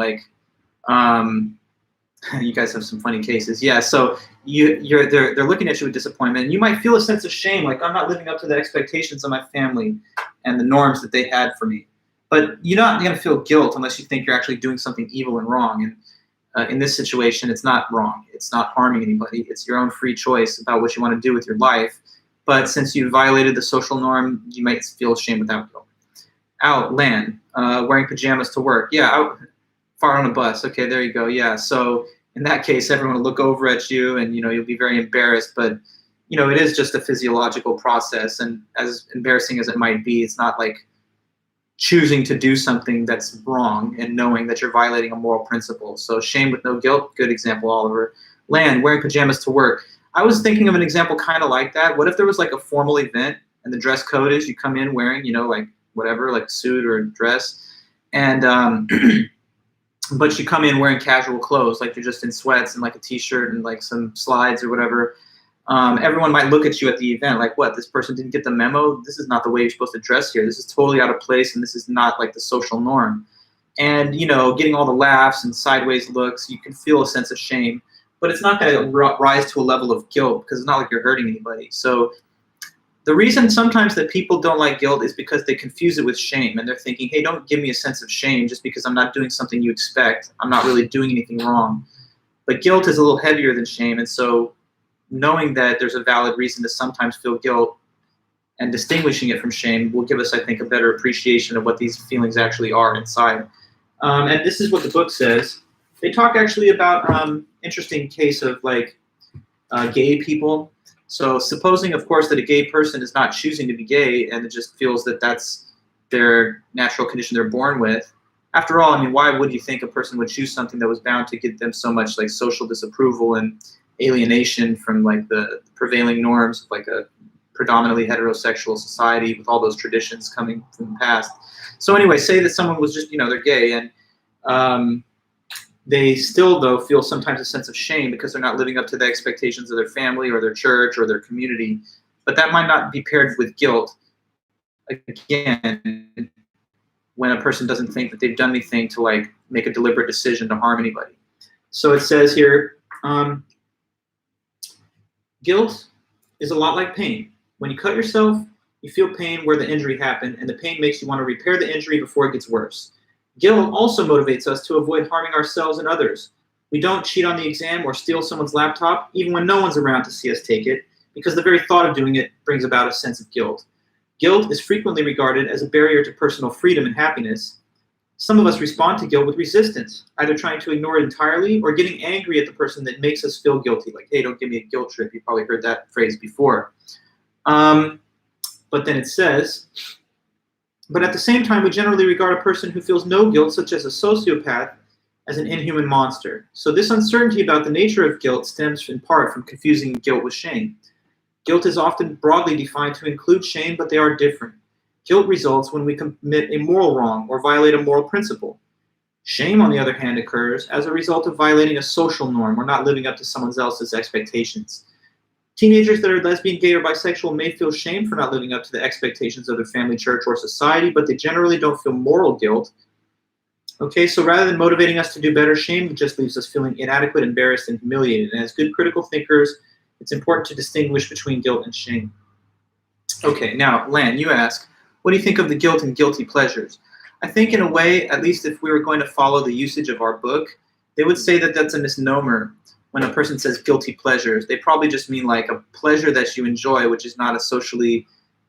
You guys have some funny cases. Yeah, so they're looking at you with disappointment, and you might feel a sense of shame, like I'm not living up to the expectations of my family and the norms that they had for me. But you're not going to feel guilt unless you think you're actually doing something evil and wrong. And in this situation, it's not wrong. It's not harming anybody. It's your own free choice about what you want to do with your life. But since you violated the social norm, you might feel shame without guilt. Land, wearing pajamas to work. Yeah, out, far on a bus. Okay, there you go. Yeah, so in that case, everyone will look over at you, and you'll be very embarrassed. But it is just a physiological process, and as embarrassing as it might be, it's not like choosing to do something that's wrong and knowing that you're violating a moral principle. So shame with no guilt, good example, Oliver. Land, wearing pajamas to work. I was thinking of an example kind of like that. What if there was a formal event and the dress code is you come in wearing, whatever, a suit or a dress, and but you come in wearing casual clothes, like you're just in sweats and a t-shirt and some slides or whatever. Everyone might look at you at the event like, what, this person didn't get the memo? This is not the way you're supposed to dress here. This is totally out of place, and this is not like the social norm. And, you know, getting all the laughs and sideways looks, you can feel a sense of shame, but it's not going to rise to a level of guilt because it's not like you're hurting anybody. So the reason sometimes that people don't like guilt is because they confuse it with shame, and they're thinking, hey, don't give me a sense of shame just because I'm not doing something you expect. I'm not really doing anything wrong. But guilt is a little heavier than shame, and so knowing that there's a valid reason to sometimes feel guilt and distinguishing it from shame will give us, I think, a better appreciation of what these feelings actually are inside. And this is what the book says. They talk actually about interesting case of like gay people. So supposing, of course, that a gay person is not choosing to be gay and it just feels that that's their natural condition they're born with. After all, I mean, why would you think a person would choose something that was bound to get them so much like social disapproval and alienation from like the prevailing norms of like a predominantly heterosexual society with all those traditions coming from the past? So anyway, say that someone was just, you know, they're gay and they still, though, feel sometimes a sense of shame because they're not living up to the expectations of their family or their church or their community. But that might not be paired with guilt, again, when a person doesn't think that they've done anything to like make a deliberate decision to harm anybody. So it says here, guilt is a lot like pain. When you cut yourself, you feel pain where the injury happened, and the pain makes you want to repair the injury before it gets worse. Guilt also motivates us to avoid harming ourselves and others. We don't cheat on the exam or steal someone's laptop, even when no one's around to see us take it, because the very thought of doing it brings about a sense of guilt. Guilt is frequently regarded as a barrier to personal freedom and happiness. Some of us respond to guilt with resistance, either trying to ignore it entirely or getting angry at the person that makes us feel guilty, like, hey, don't give me a guilt trip. You've probably heard that phrase before. But then it says, but at the same time, we generally regard a person who feels no guilt, such as a sociopath, as an inhuman monster. So this uncertainty about the nature of guilt stems in part from confusing guilt with shame. Guilt is often broadly defined to include shame, but they are different. Guilt results when we commit a moral wrong or violate a moral principle. Shame, on the other hand, occurs as a result of violating a social norm or not living up to someone else's expectations. Teenagers that are lesbian, gay, or bisexual may feel shame for not living up to the expectations of their family, church, or society, but they generally don't feel moral guilt. Okay, so rather than motivating us to do better, shame just leaves us feeling inadequate, embarrassed, and humiliated. And as good critical thinkers, it's important to distinguish between guilt and shame. Okay, now, Lan, you ask, what do you think of the guilt and guilty pleasures? I think in a way, at least if we were going to follow the usage of our book, they would say that that's a misnomer. When a person says guilty pleasures, they probably just mean like a pleasure that you enjoy, which is not a socially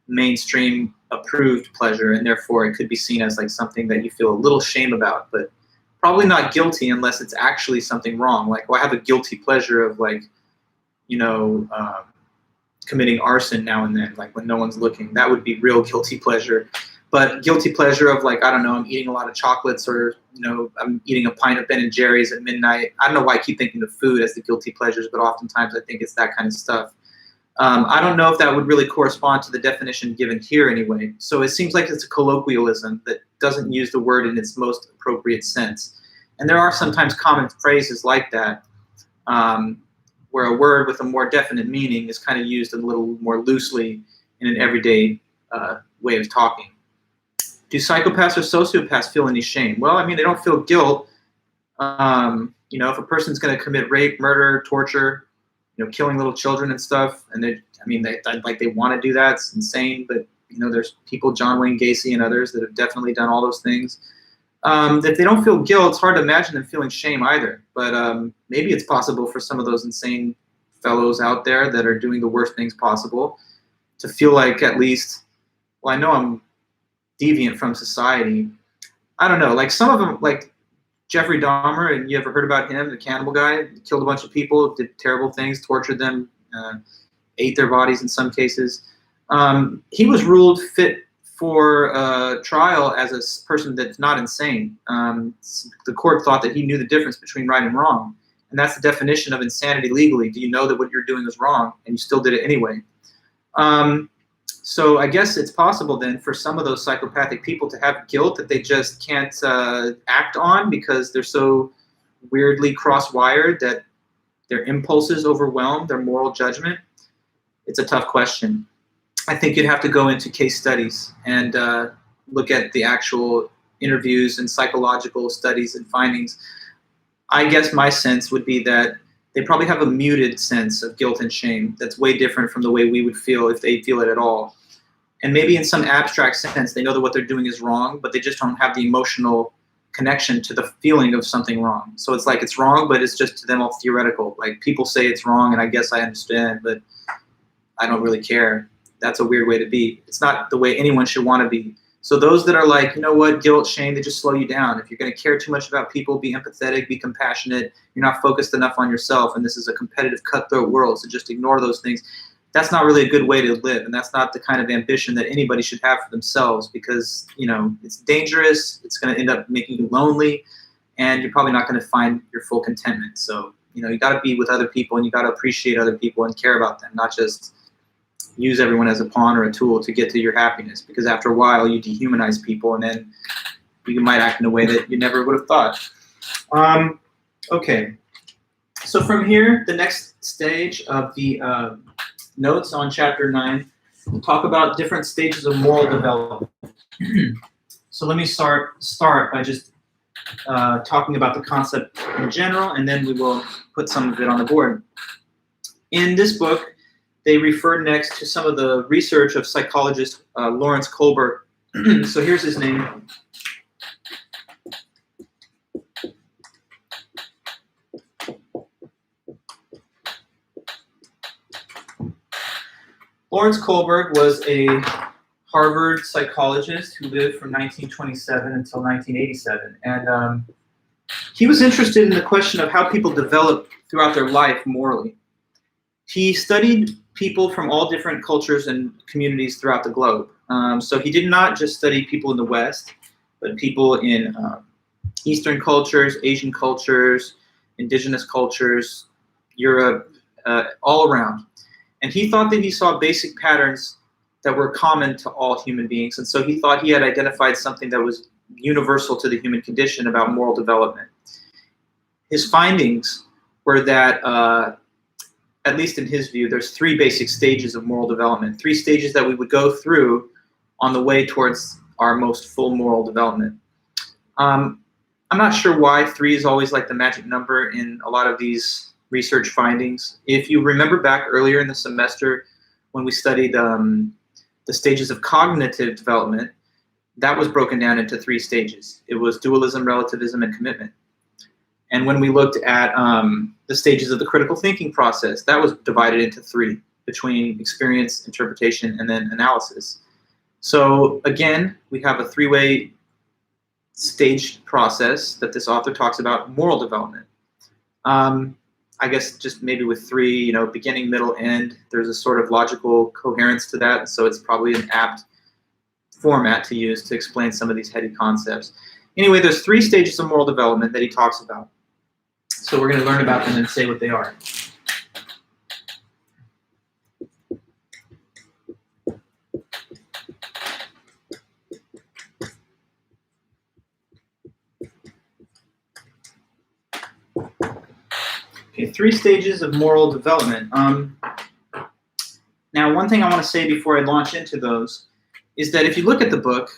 mainstream approved pleasure, and therefore it could be seen as like something that you feel a little shame about, but probably not guilty unless it's actually something wrong. Like, well, I have a guilty pleasure of like, you know, committing arson now and then, like when no one's looking. That would be real guilty pleasure. But guilty pleasure of like, I don't know, I'm eating a lot of chocolates, or, you know, I'm eating a pint of Ben & Jerry's at midnight. I don't know why I keep thinking of food as the guilty pleasures, but oftentimes I think it's that kind of stuff. I don't know if that would really correspond to the definition given here anyway. So it seems like it's a colloquialism that doesn't use the word in its most appropriate sense. And there are sometimes common phrases like that, where a word with a more definite meaning is kind of used a little more loosely in an everyday way of talking. Do psychopaths or sociopaths feel any shame? Well, I mean, they don't feel guilt. You know, if a person's going to commit rape, murder, torture, you know, killing little children and stuff, and they want to do that, it's insane. But, you know, there's people, John Wayne Gacy and others, that have definitely done all those things. If they don't feel guilt, it's hard to imagine them feeling shame either. But maybe it's possible for some of those insane fellows out there that are doing the worst things possible to feel like at least, well, I know I'm deviant from society. I don't know, like some of them, like Jeffrey Dahmer, and you ever heard about him, the cannibal guy, killed a bunch of people, did terrible things, tortured them, ate their bodies in some cases. He was ruled fit for trial as a person that's not insane. The court thought that he knew the difference between right and wrong. And that's the definition of insanity legally. Do you know that what you're doing is wrong and you still did it anyway? So I guess it's possible then for some of those psychopathic people to have guilt that they just can't act on because they're so weirdly cross-wired that their impulses overwhelm their moral judgment. it's a tough question. I think you'd have to go into case studies and look at the actual interviews and psychological studies and findings. I guess my sense would be that they probably have a muted sense of guilt and shame that's way different from the way we would feel if they feel it at all. And maybe in some abstract sense, they know that what they're doing is wrong, but they just don't have the emotional connection to the feeling of something wrong. So it's like it's wrong, but it's just to them all theoretical. Like people say it's wrong, and I guess I understand, but I don't really care. That's a weird way to be. It's not the way anyone should want to be. So those that are like, you know what, guilt, shame, they just slow you down. If you're going to care too much about people, be empathetic, be compassionate, you're not focused enough on yourself, and this is a competitive, cutthroat world, so just ignore those things. That's not really a good way to live, and that's not the kind of ambition that anybody should have for themselves, because, you know, it's dangerous, it's going to end up making you lonely, and you're probably not going to find your full contentment. So, you know, you got to be with other people, and you got to appreciate other people and care about them, not just use everyone as a pawn or a tool to get to your happiness, because after a while you dehumanize people, and then you might act in a way that you never would have thought. Okay, so from here, the next stage of the notes on chapter 9, we'll talk about different stages of moral development. So let me start by just talking about the concept in general, and then we will put some of it on the board. In this book, they refer next to some of the research of psychologist Lawrence Kohlberg. So here's his name. Lawrence Kohlberg was a Harvard psychologist who lived from 1927 until 1987. And he was interested in the question of how people develop throughout their life morally. He studied people from all different cultures and communities throughout the globe. So he did not just study people in the West, but people in Eastern cultures, Asian cultures, indigenous cultures, Europe, all around. And he thought that he saw basic patterns that were common to all human beings. And so he thought he had identified something that was universal to the human condition about moral development. His findings were that, at least in his view, there's 3 basic stages of moral development, 3 stages that we would go through on the way towards our most full moral development. I'm not sure why 3 is always like the magic number in a lot of these research findings. If you remember back earlier in the semester when we studied the stages of cognitive development, that was broken down into 3 stages. It was dualism, relativism, and commitment. And when we looked at the stages of the critical thinking process, that was divided into 3, between experience, interpretation, and then analysis. So again, we have a 3-way staged process that this author talks about moral development. I guess just maybe with 3, you know, beginning, middle, end, there's a sort of logical coherence to that. So it's probably an apt format to use to explain some of these heady concepts. Anyway, there's 3 stages of moral development that he talks about. So we're going to learn about them and say what they are. Okay, 3 stages of moral development. Now, one thing I want to say before I launch into those is that if you look at the book,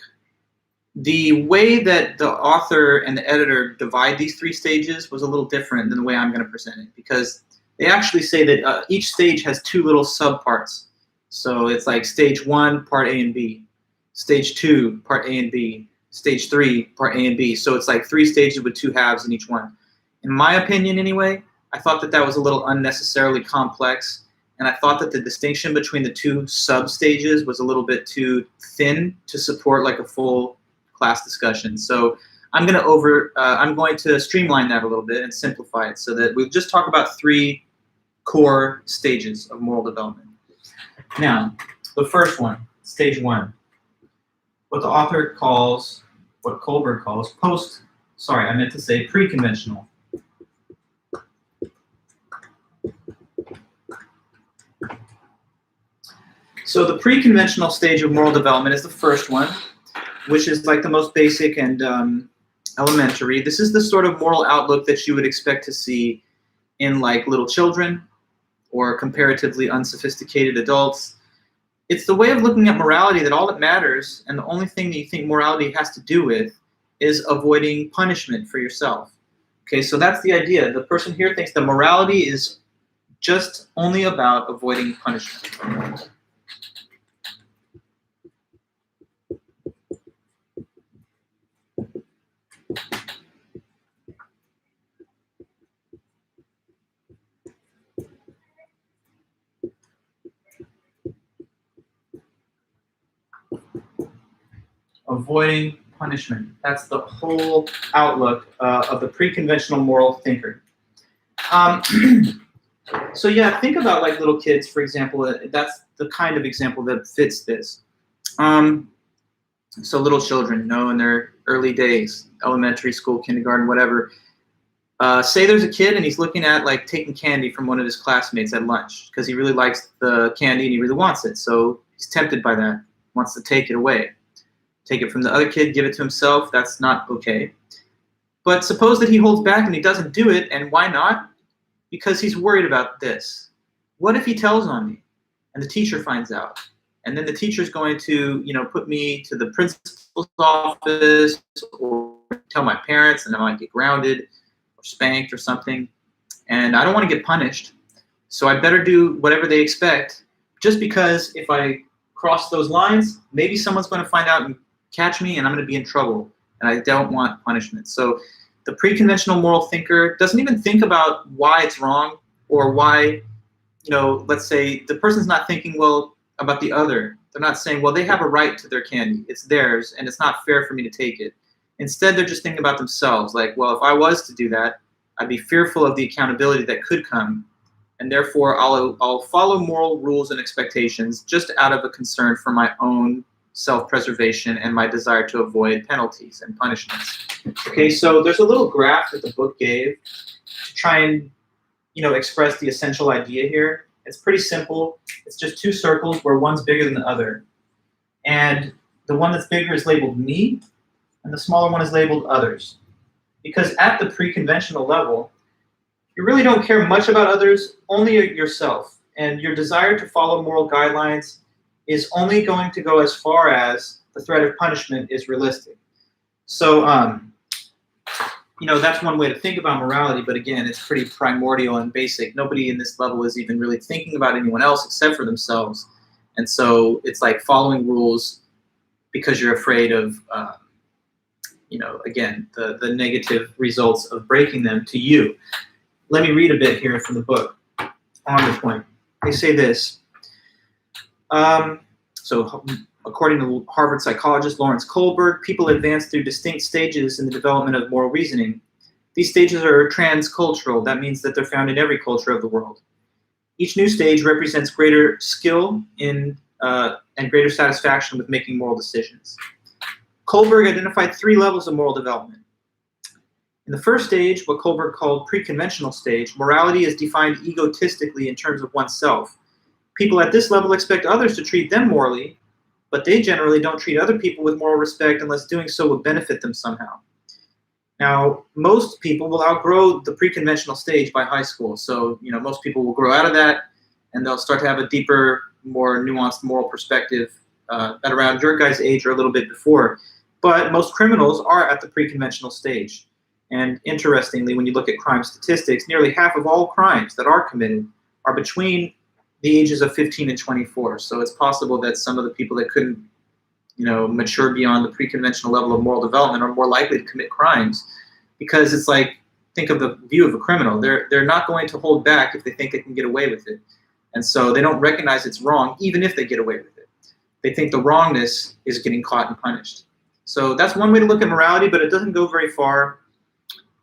the way that the author and the editor divide these 3 stages was a little different than the way I'm going to present it, because they actually say that each stage has 2 little subparts. So it's like stage 1, part A and B, stage 2, part A and B, stage 3, part A and B. So it's like 3 stages with 2 halves in each one. In my opinion, anyway, I thought that that was a little unnecessarily complex, and I thought that the distinction between the 2 sub-stages was a little bit too thin to support like a full class discussion. So I'm going to streamline that a little bit and simplify it so that we'll just talk about 3 core stages of moral development. Now, the first one, stage 1, what the author calls, what Kohlberg calls pre-conventional. So the pre-conventional stage of moral development is the first one, which is like the most basic and elementary. This is the sort of moral outlook that you would expect to see in like little children or comparatively unsophisticated adults. It's the way of looking at morality that all that matters, and the only thing that you think morality has to do with, is avoiding punishment for yourself. Okay, so that's the idea. The person here thinks that morality is just only about avoiding punishment. Avoiding punishment. That's the whole outlook of the pre-conventional moral thinker. So yeah, think about like little kids, for example. That's the kind of example that fits this. So little children, in their early days, elementary school, kindergarten, whatever. Say there's a kid and he's looking at like taking candy from one of his classmates at lunch because he really likes the candy and he really wants it. So he's tempted by that, wants to take it away. Take it from the other kid, give it to himself. That's not okay. But suppose that he holds back and he doesn't do it, and why not? Because he's worried about this. What if he tells on me and the teacher finds out? And then the teacher's going to, put me to the principal's office or tell my parents, and I might get grounded or spanked or something. And I don't want to get punished. So I better do whatever they expect, just because if I cross those lines, maybe someone's going to find out and catch me and I'm going to be in trouble. And I don't want punishment. So the pre-conventional moral thinker doesn't even think about why it's wrong or why, let's say the person's not thinking, well, about the other. They're not saying, well, they have a right to their candy. It's theirs, and it's not fair for me to take it. Instead, they're just thinking about themselves. Like, well, if I was to do that, I'd be fearful of the accountability that could come, and therefore I'll follow moral rules and expectations just out of a concern for my own self-preservation and my desire to avoid penalties and punishments. Okay, so there's a little graph that the book gave to try and, express the essential idea here. It's pretty simple. It's just two circles where one's bigger than the other. And the one that's bigger is labeled me, and the smaller one is labeled others. Because at the pre-conventional level, you really don't care much about others, only yourself. And your desire to follow moral guidelines is only going to go as far as the threat of punishment is realistic. So, that's one way to think about morality, but again, it's pretty primordial and basic. Nobody in this level is even really thinking about anyone else except for themselves. And so it's like following rules because you're afraid of, again, the negative results of breaking them to you. Let me read a bit here from the book on the point. They say this. So according to Harvard psychologist Lawrence Kohlberg, people advance through distinct stages in the development of moral reasoning. These stages are transcultural. That means that they're found in every culture of the world. Each new stage represents greater skill in and greater satisfaction with making moral decisions. Kohlberg identified 3 levels of moral development. In the first stage, what Kohlberg called pre-conventional stage, morality is defined egotistically in terms of oneself. People at this level expect others to treat them morally, but they generally don't treat other people with moral respect unless doing so would benefit them somehow. Now, most people will outgrow the pre-conventional stage by high school. So, most people will grow out of that and they'll start to have a deeper, more nuanced moral perspective at around your guys' age or a little bit before. But most criminals are at the pre-conventional stage. And interestingly, when you look at crime statistics, nearly half of all crimes that are committed are between the ages of 15 and 24. So it's possible that some of the people that couldn't, mature beyond the pre-conventional level of moral development are more likely to commit crimes, because it's like, think of the view of a criminal. They're not going to hold back if they think they can get away with it. And so they don't recognize it's wrong, even if they get away with it. They think the wrongness is getting caught and punished. So that's one way to look at morality, but it doesn't go very far.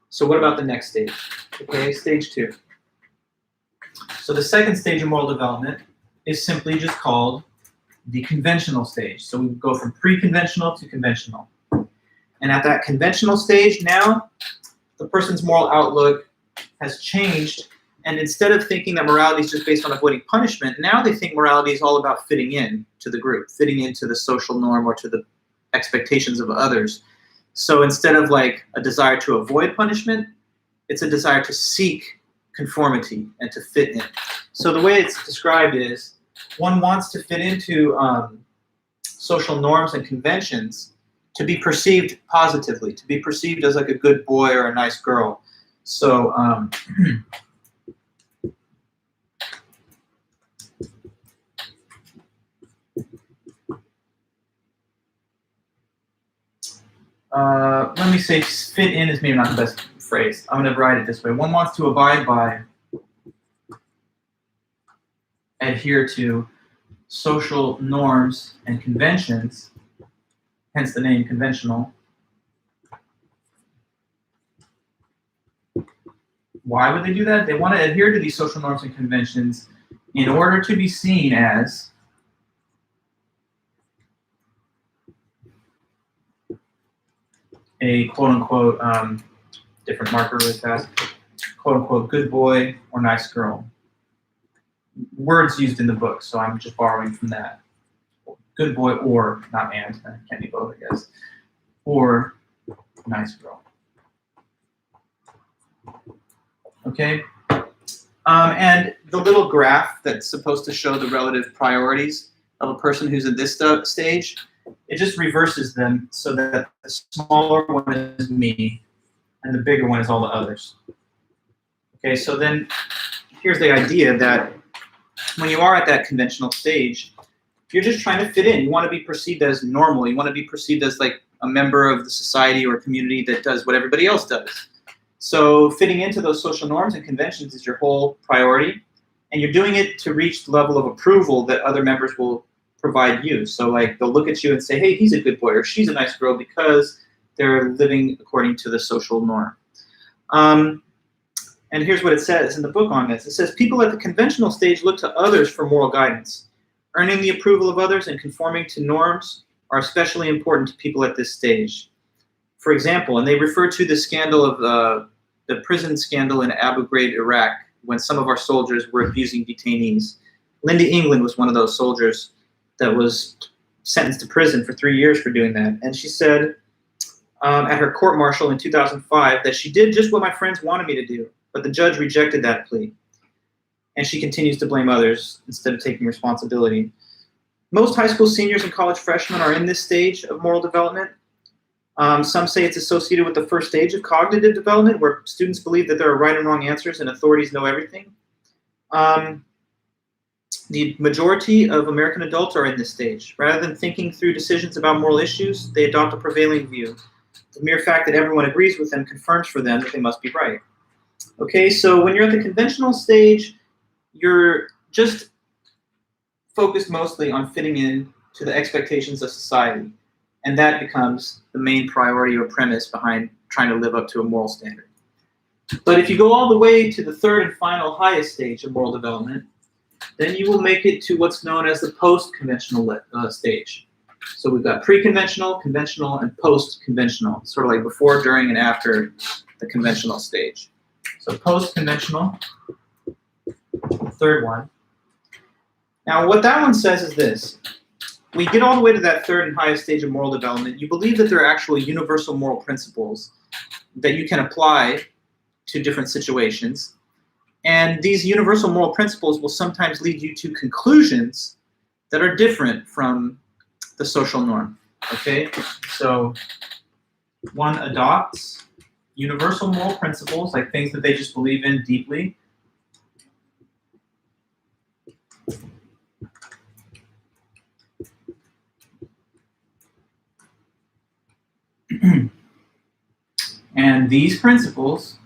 So what about the next stage? Okay, stage 2. So the second stage of moral development is simply just called the conventional stage. So we go from pre-conventional to conventional. And at that conventional stage now, the person's moral outlook has changed. And instead of thinking that morality is just based on avoiding punishment, now they think morality is all about fitting in to the group, fitting into the social norm or to the expectations of others. So instead of like a desire to avoid punishment, it's a desire to seek conformity and to fit in. So the way it's described is one wants to fit into social norms and conventions to be perceived positively, to be perceived as like a good boy or a nice girl. So let me say fit in is maybe not the best phrase. I'm going to write it this way. One wants to abide by, adhere to social norms and conventions, hence the name conventional. Why would they do that? They want to adhere to these social norms and conventions in order to be seen as a quote-unquote, different marker really fast, quote-unquote good boy or nice girl. Words used in the book, so I'm just borrowing from that. Good boy or, not and, can't be both, I guess, or nice girl. Okay? And the little graph that's supposed to show the relative priorities of a person who's at this stage, it just reverses them so that the smaller one is me and the bigger one is all the others. Okay, so then here's the idea that when you are at that conventional stage, you're just trying to fit in. You want to be perceived as normal. You want to be perceived as like a member of the society or community that does what everybody else does. So fitting into those social norms and conventions is your whole priority, and you're doing it to reach the level of approval that other members will provide you. So like they'll look at you and say, hey, he's a good boy or she's a nice girl because they're living according to the social norm. And here's what it says in the book on this. It says, people at the conventional stage look to others for moral guidance. Earning the approval of others and conforming to norms are especially important to people at this stage. For example, and they refer to the scandal of the prison scandal in Abu Ghraib, Iraq, when some of our soldiers were abusing detainees. Linda England was one of those soldiers that was sentenced to prison for 3 years for doing that. And she said at her court-martial in 2005 that she did just what my friends wanted me to do, but the judge rejected that plea. And she continues to blame others instead of taking responsibility. Most high school seniors and college freshmen are in this stage of moral development. Some say it's associated with the first stage of cognitive development, where students believe that there are right and wrong answers and authorities know everything. The majority of American adults are in this stage. Rather than thinking through decisions about moral issues, they adopt a prevailing view. The mere fact that everyone agrees with them confirms for them that they must be right. Okay, so when you're at the conventional stage, you're just focused mostly on fitting in to the expectations of society. And that becomes the main priority or premise behind trying to live up to a moral standard. But if you go all the way to the third and final highest stage of moral development, then you will make it to what's known as the post-conventional stage. So we've got pre-conventional, conventional, and post-conventional, sort of like before, during, and after the conventional stage. So post-conventional, third one. Now what that one says is this. When you get all the way to that third and highest stage of moral development, you believe that there are actually universal moral principles that you can apply to different situations. And these universal moral principles will sometimes lead you to conclusions that are different from the social norm. Okay? So one adopts universal moral principles, like things that they just believe in deeply. And these principles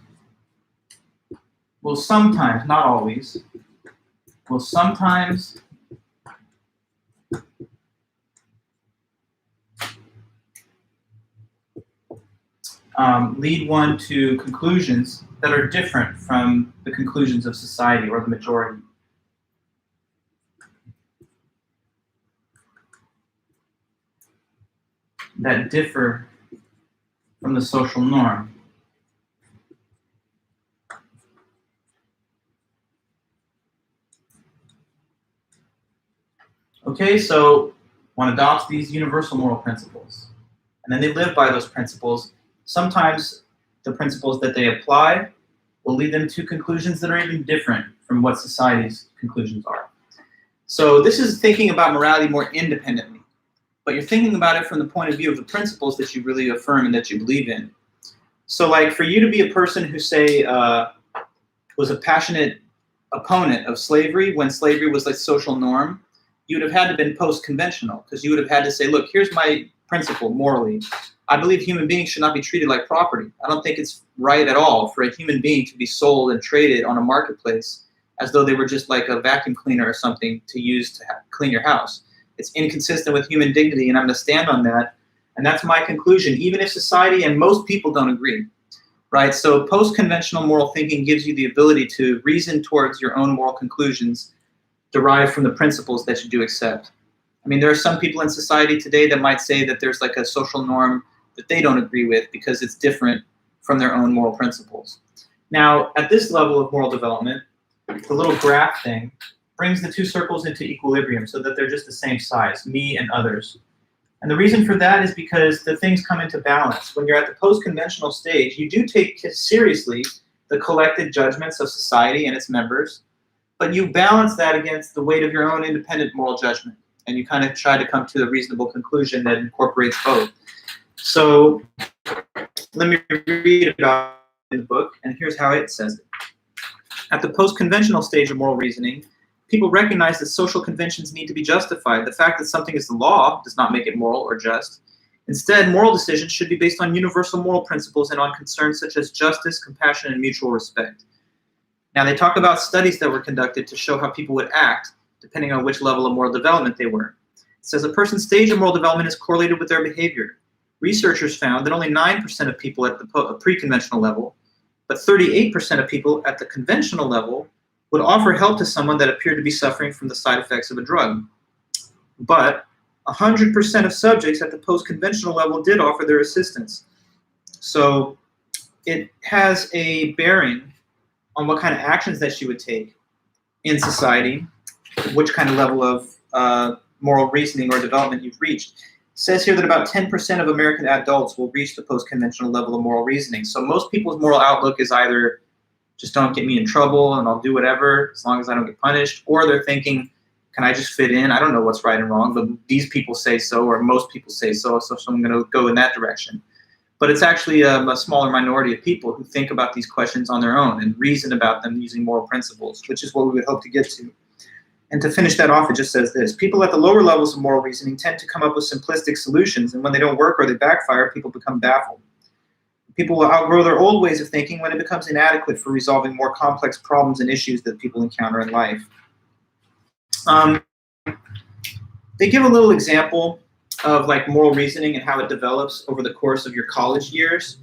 will sometimes, not always, will sometimes lead one to conclusions that are different from the conclusions of society or the majority. That differ from the social norm. Okay, so one adopts these universal moral principles, and then they live by those principles. Sometimes the principles that they apply will lead them to conclusions that are even different from what society's conclusions are. So this is thinking about morality more independently, but you're thinking about it from the point of view of the principles that you really affirm and that you believe in. So like for you to be a person who, say, was a passionate opponent of slavery when slavery was like social norm, you would have had to been post-conventional, because you would have had to say, look, here's my principle morally. I believe human beings should not be treated like property. I don't think it's right at all for a human being to be sold and traded on a marketplace as though they were just like a vacuum cleaner or something to use to clean your house. It's inconsistent with human dignity, and I'm going to stand on that. And that's my conclusion, even if society and most people don't agree, right? So post-conventional moral thinking gives you the ability to reason towards your own moral conclusions derived from the principles that you do accept. I mean, there are some people in society today that might say that there's like a social norm that they don't agree with because it's different from their own moral principles. Now, at this level of moral development, the little graph thing brings the two circles into equilibrium so that they're just the same size, me and others. And the reason for that is because the things come into balance. When you're at the post-conventional stage, you do take seriously the collective judgments of society and its members, but you balance that against the weight of your own independent moral judgment. And you kind of try to come to a reasonable conclusion that incorporates both. So let me read about it in the book, and here's how it says it. At the post-conventional stage of moral reasoning, people recognize that social conventions need to be justified. The fact that something is the law does not make it moral or just. Instead, moral decisions should be based on universal moral principles and on concerns such as justice, compassion, and mutual respect. Now, they talk about studies that were conducted to show how people would act depending on which level of moral development they were. It says a person's stage of moral development is correlated with their behavior. Researchers found that only 9% of people at the pre-conventional level, but 38% of people at the conventional level would offer help to someone that appeared to be suffering from the side effects of a drug. But 100% of subjects at the post-conventional level did offer their assistance. So it has a bearing on what kind of actions that you would take in society, which kind of level of moral reasoning or development you've reached. It says here that about 10% of American adults will reach the post-conventional level of moral reasoning. So most people's moral outlook is either just don't get me in trouble and I'll do whatever as long as I don't get punished, or they're thinking, can I just fit in? I don't know what's right and wrong, but these people say so, or most people say so, so I'm going to go in that direction. But it's actually a smaller minority of people who think about these questions on their own and reason about them using moral principles, which is what we would hope to get to. And to finish that off, it just says this. People at the lower levels of moral reasoning tend to come up with simplistic solutions, and when they don't work or they backfire, people become baffled. People will outgrow their old ways of thinking when it becomes inadequate for resolving more complex problems and issues that people encounter in life. They give a little example of like moral reasoning and how it develops over the course of your college years.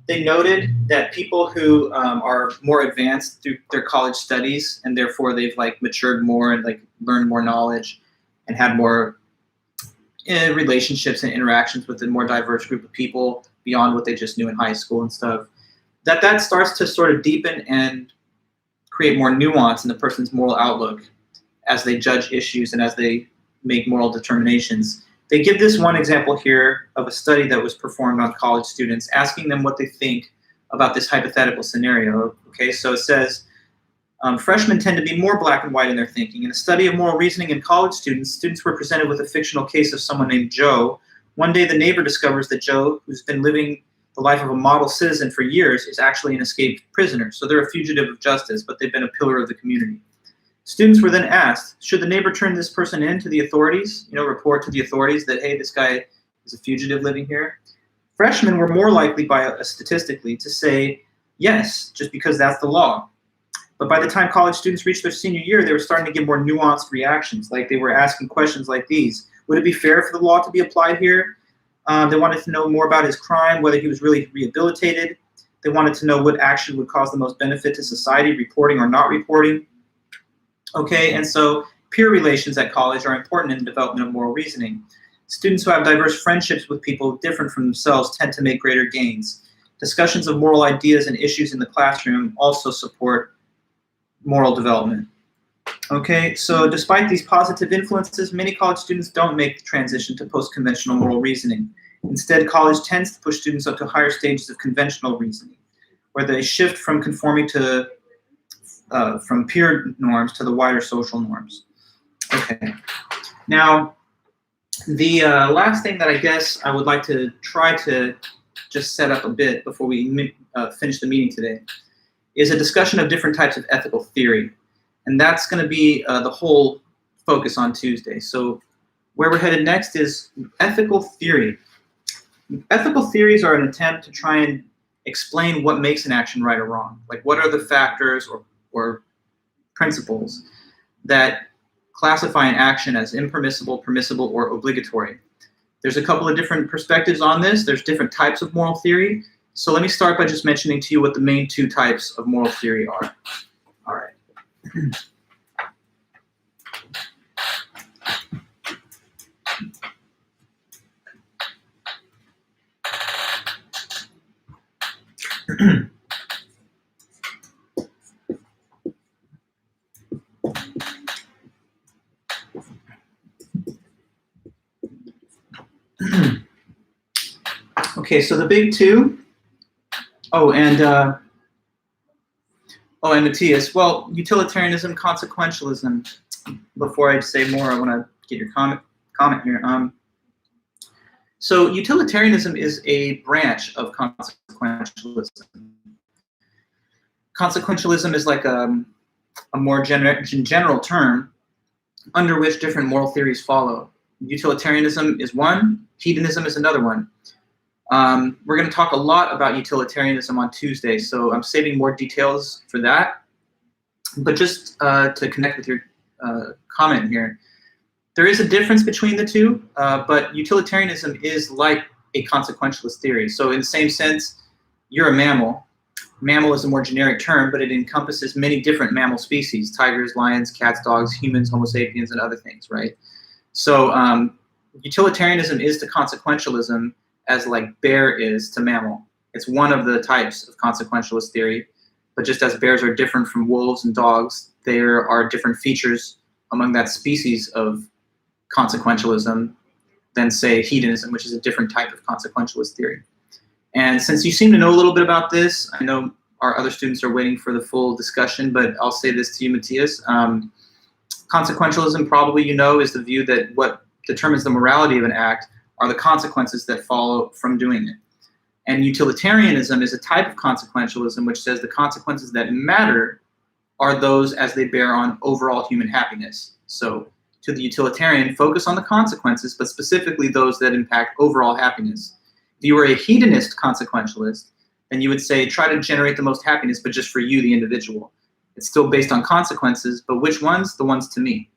They noted that people who are more advanced through their college studies, and therefore they've like matured more and like learned more knowledge and had more relationships and interactions with a more diverse group of people beyond what they just knew in high school and stuff, that starts to sort of deepen and create more nuance in the person's moral outlook as they judge issues and as they make moral determinations. They give this one example here of a study that was performed on college students, asking them what they think about this hypothetical scenario. Okay, so it says, freshmen tend to be more black and white in their thinking. In a study of moral reasoning in college students, students were presented with a fictional case of someone named Joe. One day the neighbor discovers that Joe, who's been living the life of a model citizen for years, is actually an escaped prisoner. So they're a fugitive of justice, but they've been a pillar of the community. Students were then asked, should the neighbor turn this person in to the authorities, report to the authorities that, hey, this guy is a fugitive living here? Freshmen were more likely statistically to say yes, just because that's the law. But by the time college students reached their senior year, they were starting to give more nuanced reactions. Like they were asking questions like these. Would it be fair for the law to be applied here? They wanted to know more about his crime, whether he was really rehabilitated. They wanted to know what action would cause the most benefit to society, reporting or not reporting. Okay, and so peer relations at college are important in the development of moral reasoning. Students who have diverse friendships with people different from themselves tend to make greater gains. Discussions of moral ideas and issues in the classroom also support moral development. Okay, so despite these positive influences, many college students don't make the transition to post-conventional moral reasoning. Instead, college tends to push students up to higher stages of conventional reasoning, where they shift from conforming to from peer norms to the wider social norms. Okay. Now, the last thing that I guess I would like to try to just set up a bit before we finish the meeting today is a discussion of different types of ethical theory. And that's going to be the whole focus on Tuesday. So where we're headed next is ethical theory. Ethical theories are an attempt to try and explain what makes an action right or wrong. Like, what are the factors or principles that classify an action as impermissible, permissible, or obligatory. There's a couple of different perspectives on this. There's different types of moral theory. So let me start by just mentioning to you what the main two types of moral theory are. All right. Okay, so the big two. And Matthias. Well, utilitarianism, consequentialism. Before I say more, I want to get your comment here. So utilitarianism is a branch of consequentialism. Consequentialism is like a more general term under which different moral theories follow. Utilitarianism is one, hedonism is another one. We're going to talk a lot about utilitarianism on Tuesday, so I'm saving more details for that. But just to connect with your comment here, there is a difference between the two, but utilitarianism is like a consequentialist theory. So in the same sense, you're a mammal. Mammal is a more generic term, but it encompasses many different mammal species: tigers, lions, cats, dogs, humans, Homo sapiens, and other things, right? So utilitarianism is to consequentialism as like bear is to mammal. It's one of the types of consequentialist theory, but just as bears are different from wolves and dogs, there are different features among that species of consequentialism than, say, hedonism, which is a different type of consequentialist theory. And since you seem to know a little bit about this, I know our other students are waiting for the full discussion, but I'll say this to you, Matthias. Consequentialism, probably you know, is the view that what determines the morality of an act are the consequences that follow from doing it. And utilitarianism is a type of consequentialism which says the consequences that matter are those as they bear on overall human happiness. So to the utilitarian, focus on the consequences, but specifically those that impact overall happiness. If you were a hedonist consequentialist, then you would say, try to generate the most happiness, but just for you, the individual. It's still based on consequences, but which ones? The ones to me.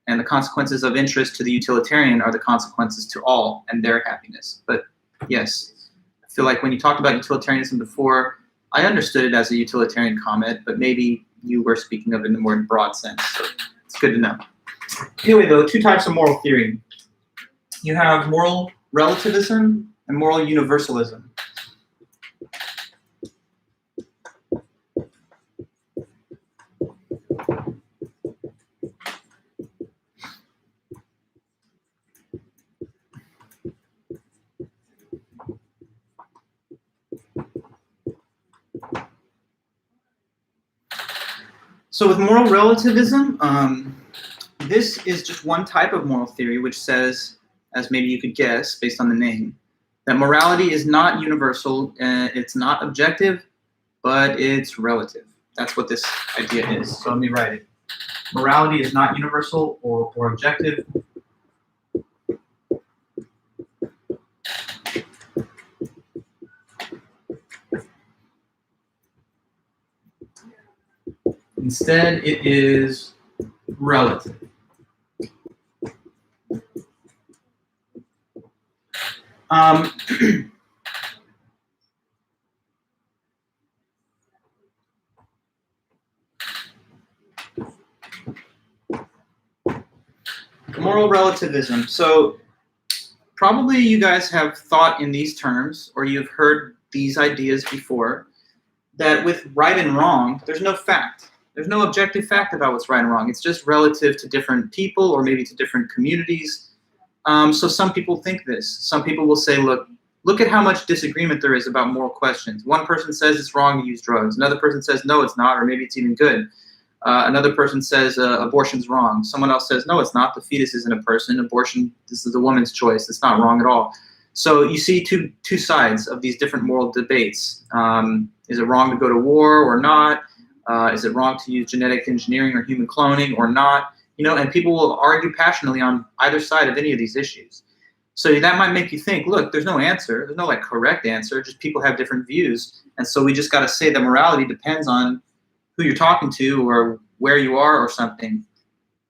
And the consequences of interest to the utilitarian are the consequences to all and their happiness. But yes, I feel like when you talked about utilitarianism before, I understood it as a utilitarian comment, but maybe you were speaking of it in a more broad sense. So it's good to know. Anyway, though, two types of moral theory. You have moral relativism and moral universalism. So with moral relativism, this is just one type of moral theory which says, as maybe you could guess based on the name, that morality is not universal, it's not objective, but it's relative. That's what this idea is. So let me write it. Morality is not universal or objective. Instead, it is relative. Moral relativism. So probably you guys have thought in these terms, or you've heard these ideas before, that with right and wrong, there's no fact. There's no objective fact about what's right and wrong. It's just relative to different people or maybe to different communities. So some people think this. Some people will say, look look at how much disagreement there is about moral questions. One person says it's wrong to use drugs. Another person says, no, it's not, or maybe it's even good. Another person says abortion's wrong. Someone else says, no, it's not. The fetus isn't a person. Abortion, this is a woman's choice. It's not wrong at all. So you see two sides of these different moral debates. Is it wrong to go to war or not? Is it wrong to use genetic engineering or human cloning or not? You know, and people will argue passionately on either side of any of these issues. So that might make you think, look, there's no answer. There's no like correct answer. Just people have different views. And so we just got to say that morality depends on who you're talking to or where you are or something.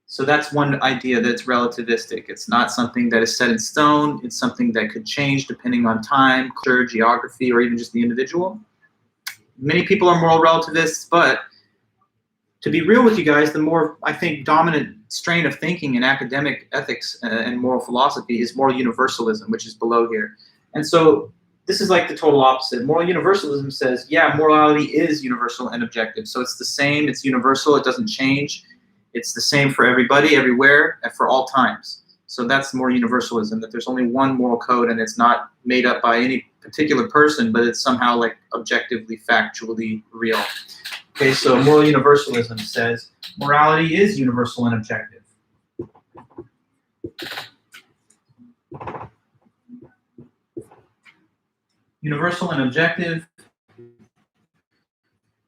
So that's one idea that's relativistic. It's not something that is set in stone. It's something that could change depending on time, culture, geography, or even just the individual. Many people are moral relativists, but to be real with you guys, the more, I think, dominant strain of thinking in academic ethics and moral philosophy is moral universalism, which is below here. And so this is like the total opposite. Moral universalism says, yeah, morality is universal and objective. So it's the same, it's universal, it doesn't change. It's the same for everybody, everywhere, and for all times. So that's more universalism, that there's only one moral code and it's not made up by any particular person, but it's somehow like objectively, factually real. Okay, so moral universalism says morality is universal and objective. Universal and objective.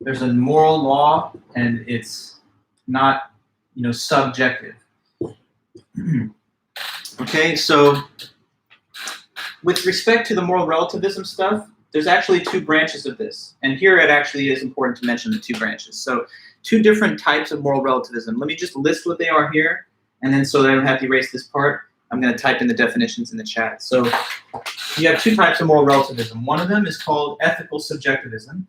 There's a moral law and it's not, you know, subjective. Okay, so with respect to the moral relativism stuff, there's actually two branches of this. And here it actually is important to mention the two branches. So two different types of moral relativism. Let me just list what they are here. And then so that I don't have to erase this part, I'm going to type in the definitions in the chat. So you have two types of moral relativism. One of them is called ethical subjectivism.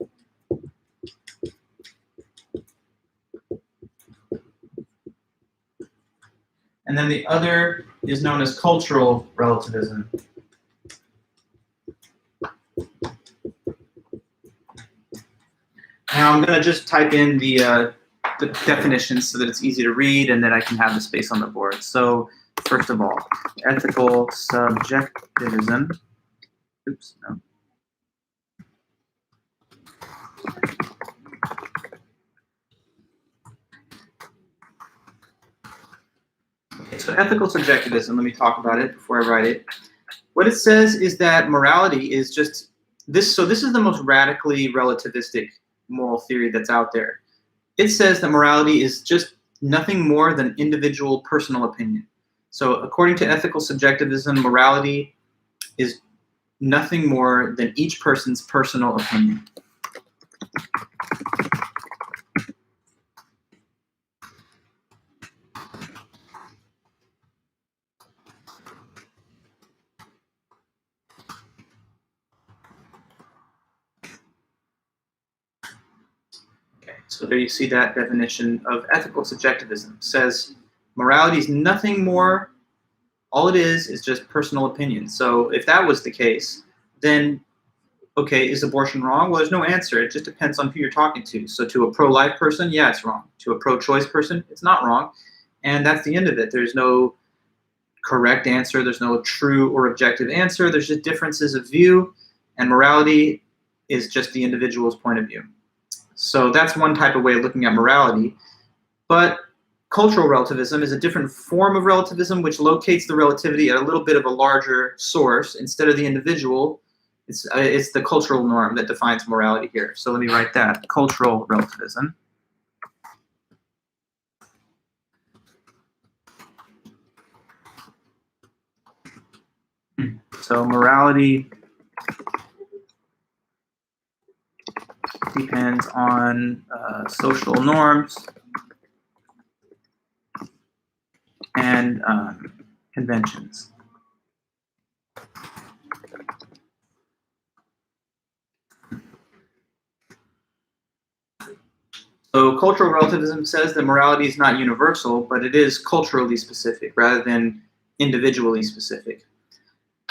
And then the other is known as cultural relativism. Now I'm going to just type in the definitions so that it's easy to read and then I can have the space on the board. So first of all, ethical subjectivism. Oops, no. Okay, so ethical subjectivism, let me talk about it before I write it. What it says is that morality is just this. So this is the most radically relativistic moral theory that's out there. It says that morality is just nothing more than individual personal opinion. So according to ethical subjectivism, morality is nothing more than each person's personal opinion. So there you see that definition of ethical subjectivism. It says morality is nothing more, all it is just personal opinion. So if that was the case, then, okay, is abortion wrong? Well, there's no answer. It just depends on who you're talking to. So to a pro-life person, yeah, it's wrong. To a pro-choice person, it's not wrong. And that's the end of it. There's no correct answer. There's no true or objective answer. There's just differences of view, and morality is just the individual's point of view. So that's one type of way of looking at morality. But cultural relativism is a different form of relativism which locates the relativity at a little bit of a larger source. Instead of the individual, it's the cultural norm that defines morality here. So let me write that, cultural relativism. So morality depends on social norms and conventions. So cultural relativism says that morality is not universal, but it is culturally specific rather than individually specific.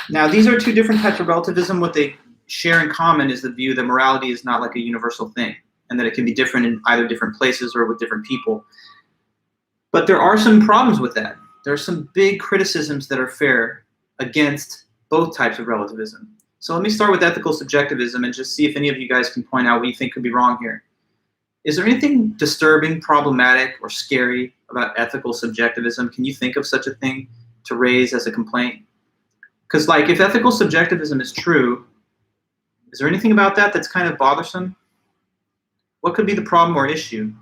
Now, these are two different types of relativism. What they share in common is the view that morality is not like a universal thing and that it can be different in either different places or with different people. But there are some problems with that. There are some big criticisms that are fair against both types of relativism. So let me start with ethical subjectivism and just see if any of you guys can point out what you think could be wrong here. Is there anything disturbing, problematic, or scary about ethical subjectivism? Can you think of such a thing to raise as a complaint? Because like, if ethical subjectivism is true, is there anything about that that's kind of bothersome? What could be the problem or issue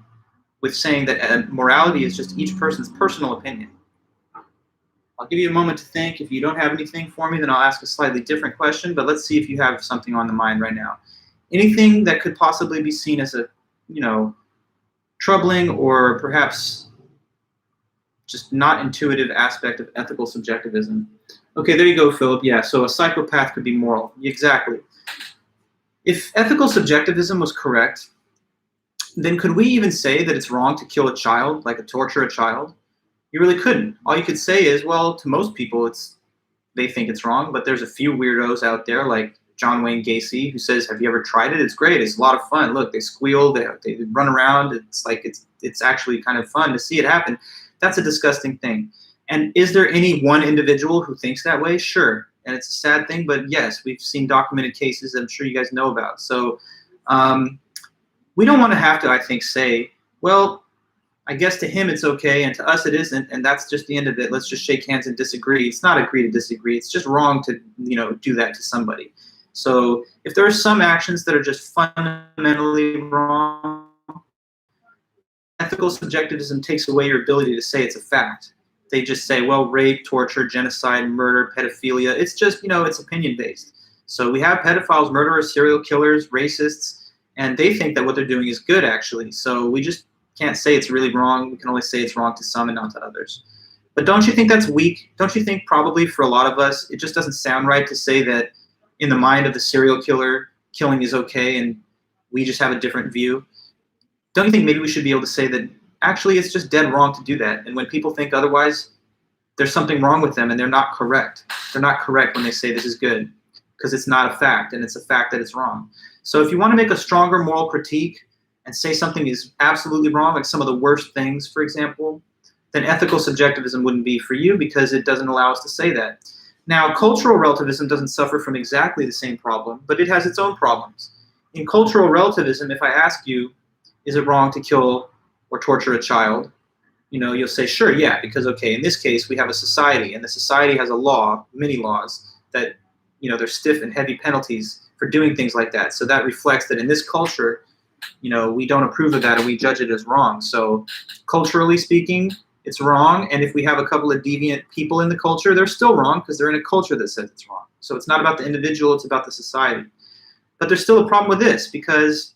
with saying that morality is just each person's personal opinion? I'll give you a moment to think. If you don't have anything for me, then I'll ask a slightly different question, but let's see if you have something on the mind right now. Anything that could possibly be seen as a, troubling or perhaps just not intuitive aspect of ethical subjectivism. Okay, there you go, Philip. Yeah, so a psychopath could be moral. Exactly. If ethical subjectivism was correct, then could we even say that it's wrong to kill a child, like torture a child? You really couldn't. All you could say is, well, to most people, they think it's wrong, but there's a few weirdos out there like John Wayne Gacy who says, have you ever tried it? It's great. It's a lot of fun. Look, they squeal, they run around. It's actually kind of fun to see it happen. That's a disgusting thing. And is there any one individual who thinks that way? Sure. And it's a sad thing, but yes, we've seen documented cases that I'm sure you guys know about. So we don't want to have to, I think, say, well, I guess to him it's okay and to us it isn't, and that's just the end of it. Let's just shake hands and disagree. It's not agree to disagree. It's just wrong to do that to somebody. So if there are some actions that are just fundamentally wrong, ethical subjectivism takes away your ability to say it's a fact. They just say, well, rape, torture, genocide, murder, pedophilia, it's just, it's opinion-based. So we have pedophiles, murderers, serial killers, racists, and they think that what they're doing is good, actually. So we just can't say it's really wrong. We can only say it's wrong to some and not to others. But don't you think that's weak? Don't you think probably for a lot of us, it just doesn't sound right to say that in the mind of the serial killer, killing is okay and we just have a different view? Don't you think maybe we should be able to say that actually it's just dead wrong to do that, and when people think otherwise, there's something wrong with them and they're not correct. They're not correct when they say this is good, because it's not a fact, and it's a fact that it's wrong. So if you want to make a stronger moral critique and say something is absolutely wrong, like some of the worst things, for example, then ethical subjectivism wouldn't be for you because it doesn't allow us to say that. Now, cultural relativism doesn't suffer from exactly the same problem, but it has its own problems. In cultural relativism, if I ask you, is it wrong to kill or torture a child? You'll say, sure, yeah, because, okay, in this case, we have a society, and the society has a law, many laws, that, there's stiff and heavy penalties for doing things like that. So that reflects that in this culture, we don't approve of that and we judge it as wrong. So culturally speaking, it's wrong. And if we have a couple of deviant people in the culture, they're still wrong because they're in a culture that says it's wrong. So it's not about the individual, it's about the society. But there's still a problem with this because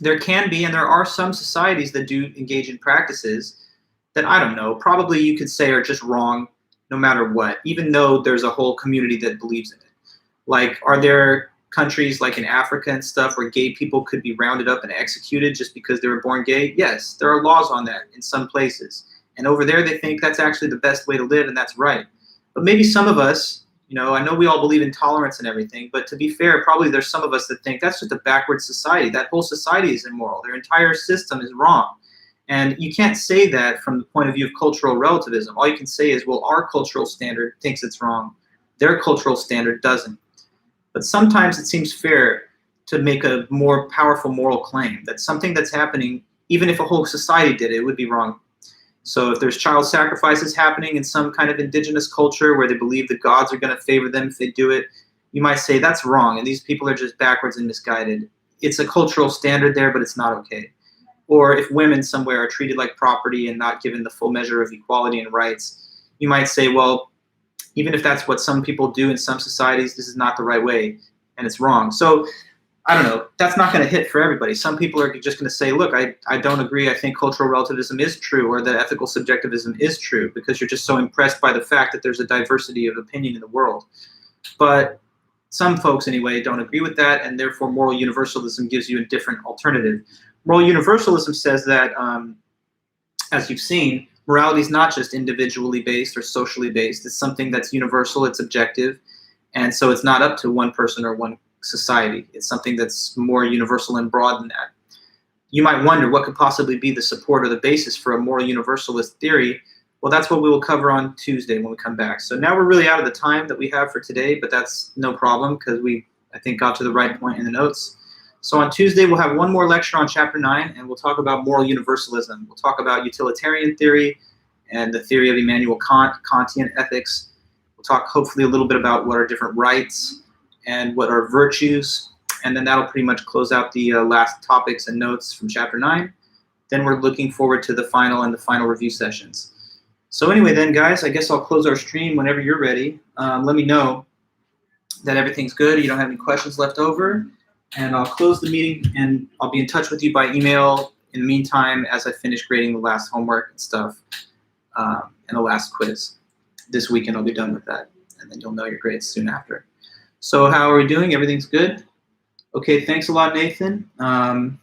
there can be, and there are some societies that do engage in practices that, I don't know, probably you could say are just wrong no matter what, even though there's a whole community that believes in it. Like, are there countries like in Africa and stuff where gay people could be rounded up and executed just because they were born gay? Yes, there are laws on that in some places. And over there they think that's actually the best way to live and that's right. But maybe some of us, I know we all believe in tolerance and everything, but to be fair, probably there's some of us that think that's just a backward society. That whole society is immoral. Their entire system is wrong. And you can't say that from the point of view of cultural relativism. All you can say is, well, our cultural standard thinks it's wrong. Their cultural standard doesn't. But sometimes it seems fair to make a more powerful moral claim that something that's happening, even if a whole society did it, it would be wrong. So if there's child sacrifices happening in some kind of indigenous culture where they believe the gods are going to favor them if they do it, you might say that's wrong and these people are just backwards and misguided. It's a cultural standard there, but it's not okay. Or if women somewhere are treated like property and not given the full measure of equality and rights, you might say, well, even if that's what some people do in some societies, this is not the right way and it's wrong. So I don't know, that's not going to hit for everybody. Some people are just going to say, look, I don't agree. I think cultural relativism is true, or that ethical subjectivism is true, because you're just so impressed by the fact that there's a diversity of opinion in the world. But some folks, anyway, don't agree with that, and therefore moral universalism gives you a different alternative. Moral universalism says that, as you've seen, morality is not just individually based or socially based. It's something that's universal, it's objective, and so it's not up to one person or one society. It's something that's more universal and broad than that. You might wonder what could possibly be the support or the basis for a moral universalist theory. Well, that's what we will cover on Tuesday when we come back. So now we're really out of the time that we have for today, but that's no problem because we, I think, got to the right point in the notes. So on Tuesday, we'll have one more lecture on Chapter 9, and we'll talk about moral universalism. We'll talk about utilitarian theory and the theory of Immanuel Kant, Kantian ethics. We'll talk hopefully a little bit about what are different rights and what are virtues, and then that'll pretty much close out the last topics and notes from Chapter 9. Then we're looking forward to the final and the final review sessions. So anyway then, guys, I guess I'll close our stream whenever you're ready. Let me know that everything's good, you don't have any questions left over, and I'll close the meeting, and I'll be in touch with you by email in the meantime as I finish grading the last homework and stuff, and the last quiz. This weekend I'll be done with that, and then you'll know your grades soon after. So how are we doing? Everything's good? Okay, thanks a lot, Nathan. And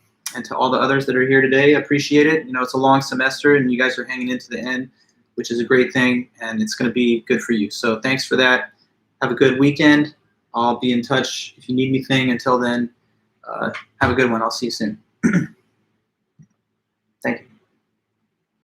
to all the others that are here today, I appreciate it. You know, it's a long semester, and you guys are hanging into the end, which is a great thing, and it's going to be good for you. So thanks for that. Have a good weekend. I'll be in touch if you need anything. Until then, have a good one. I'll see you soon.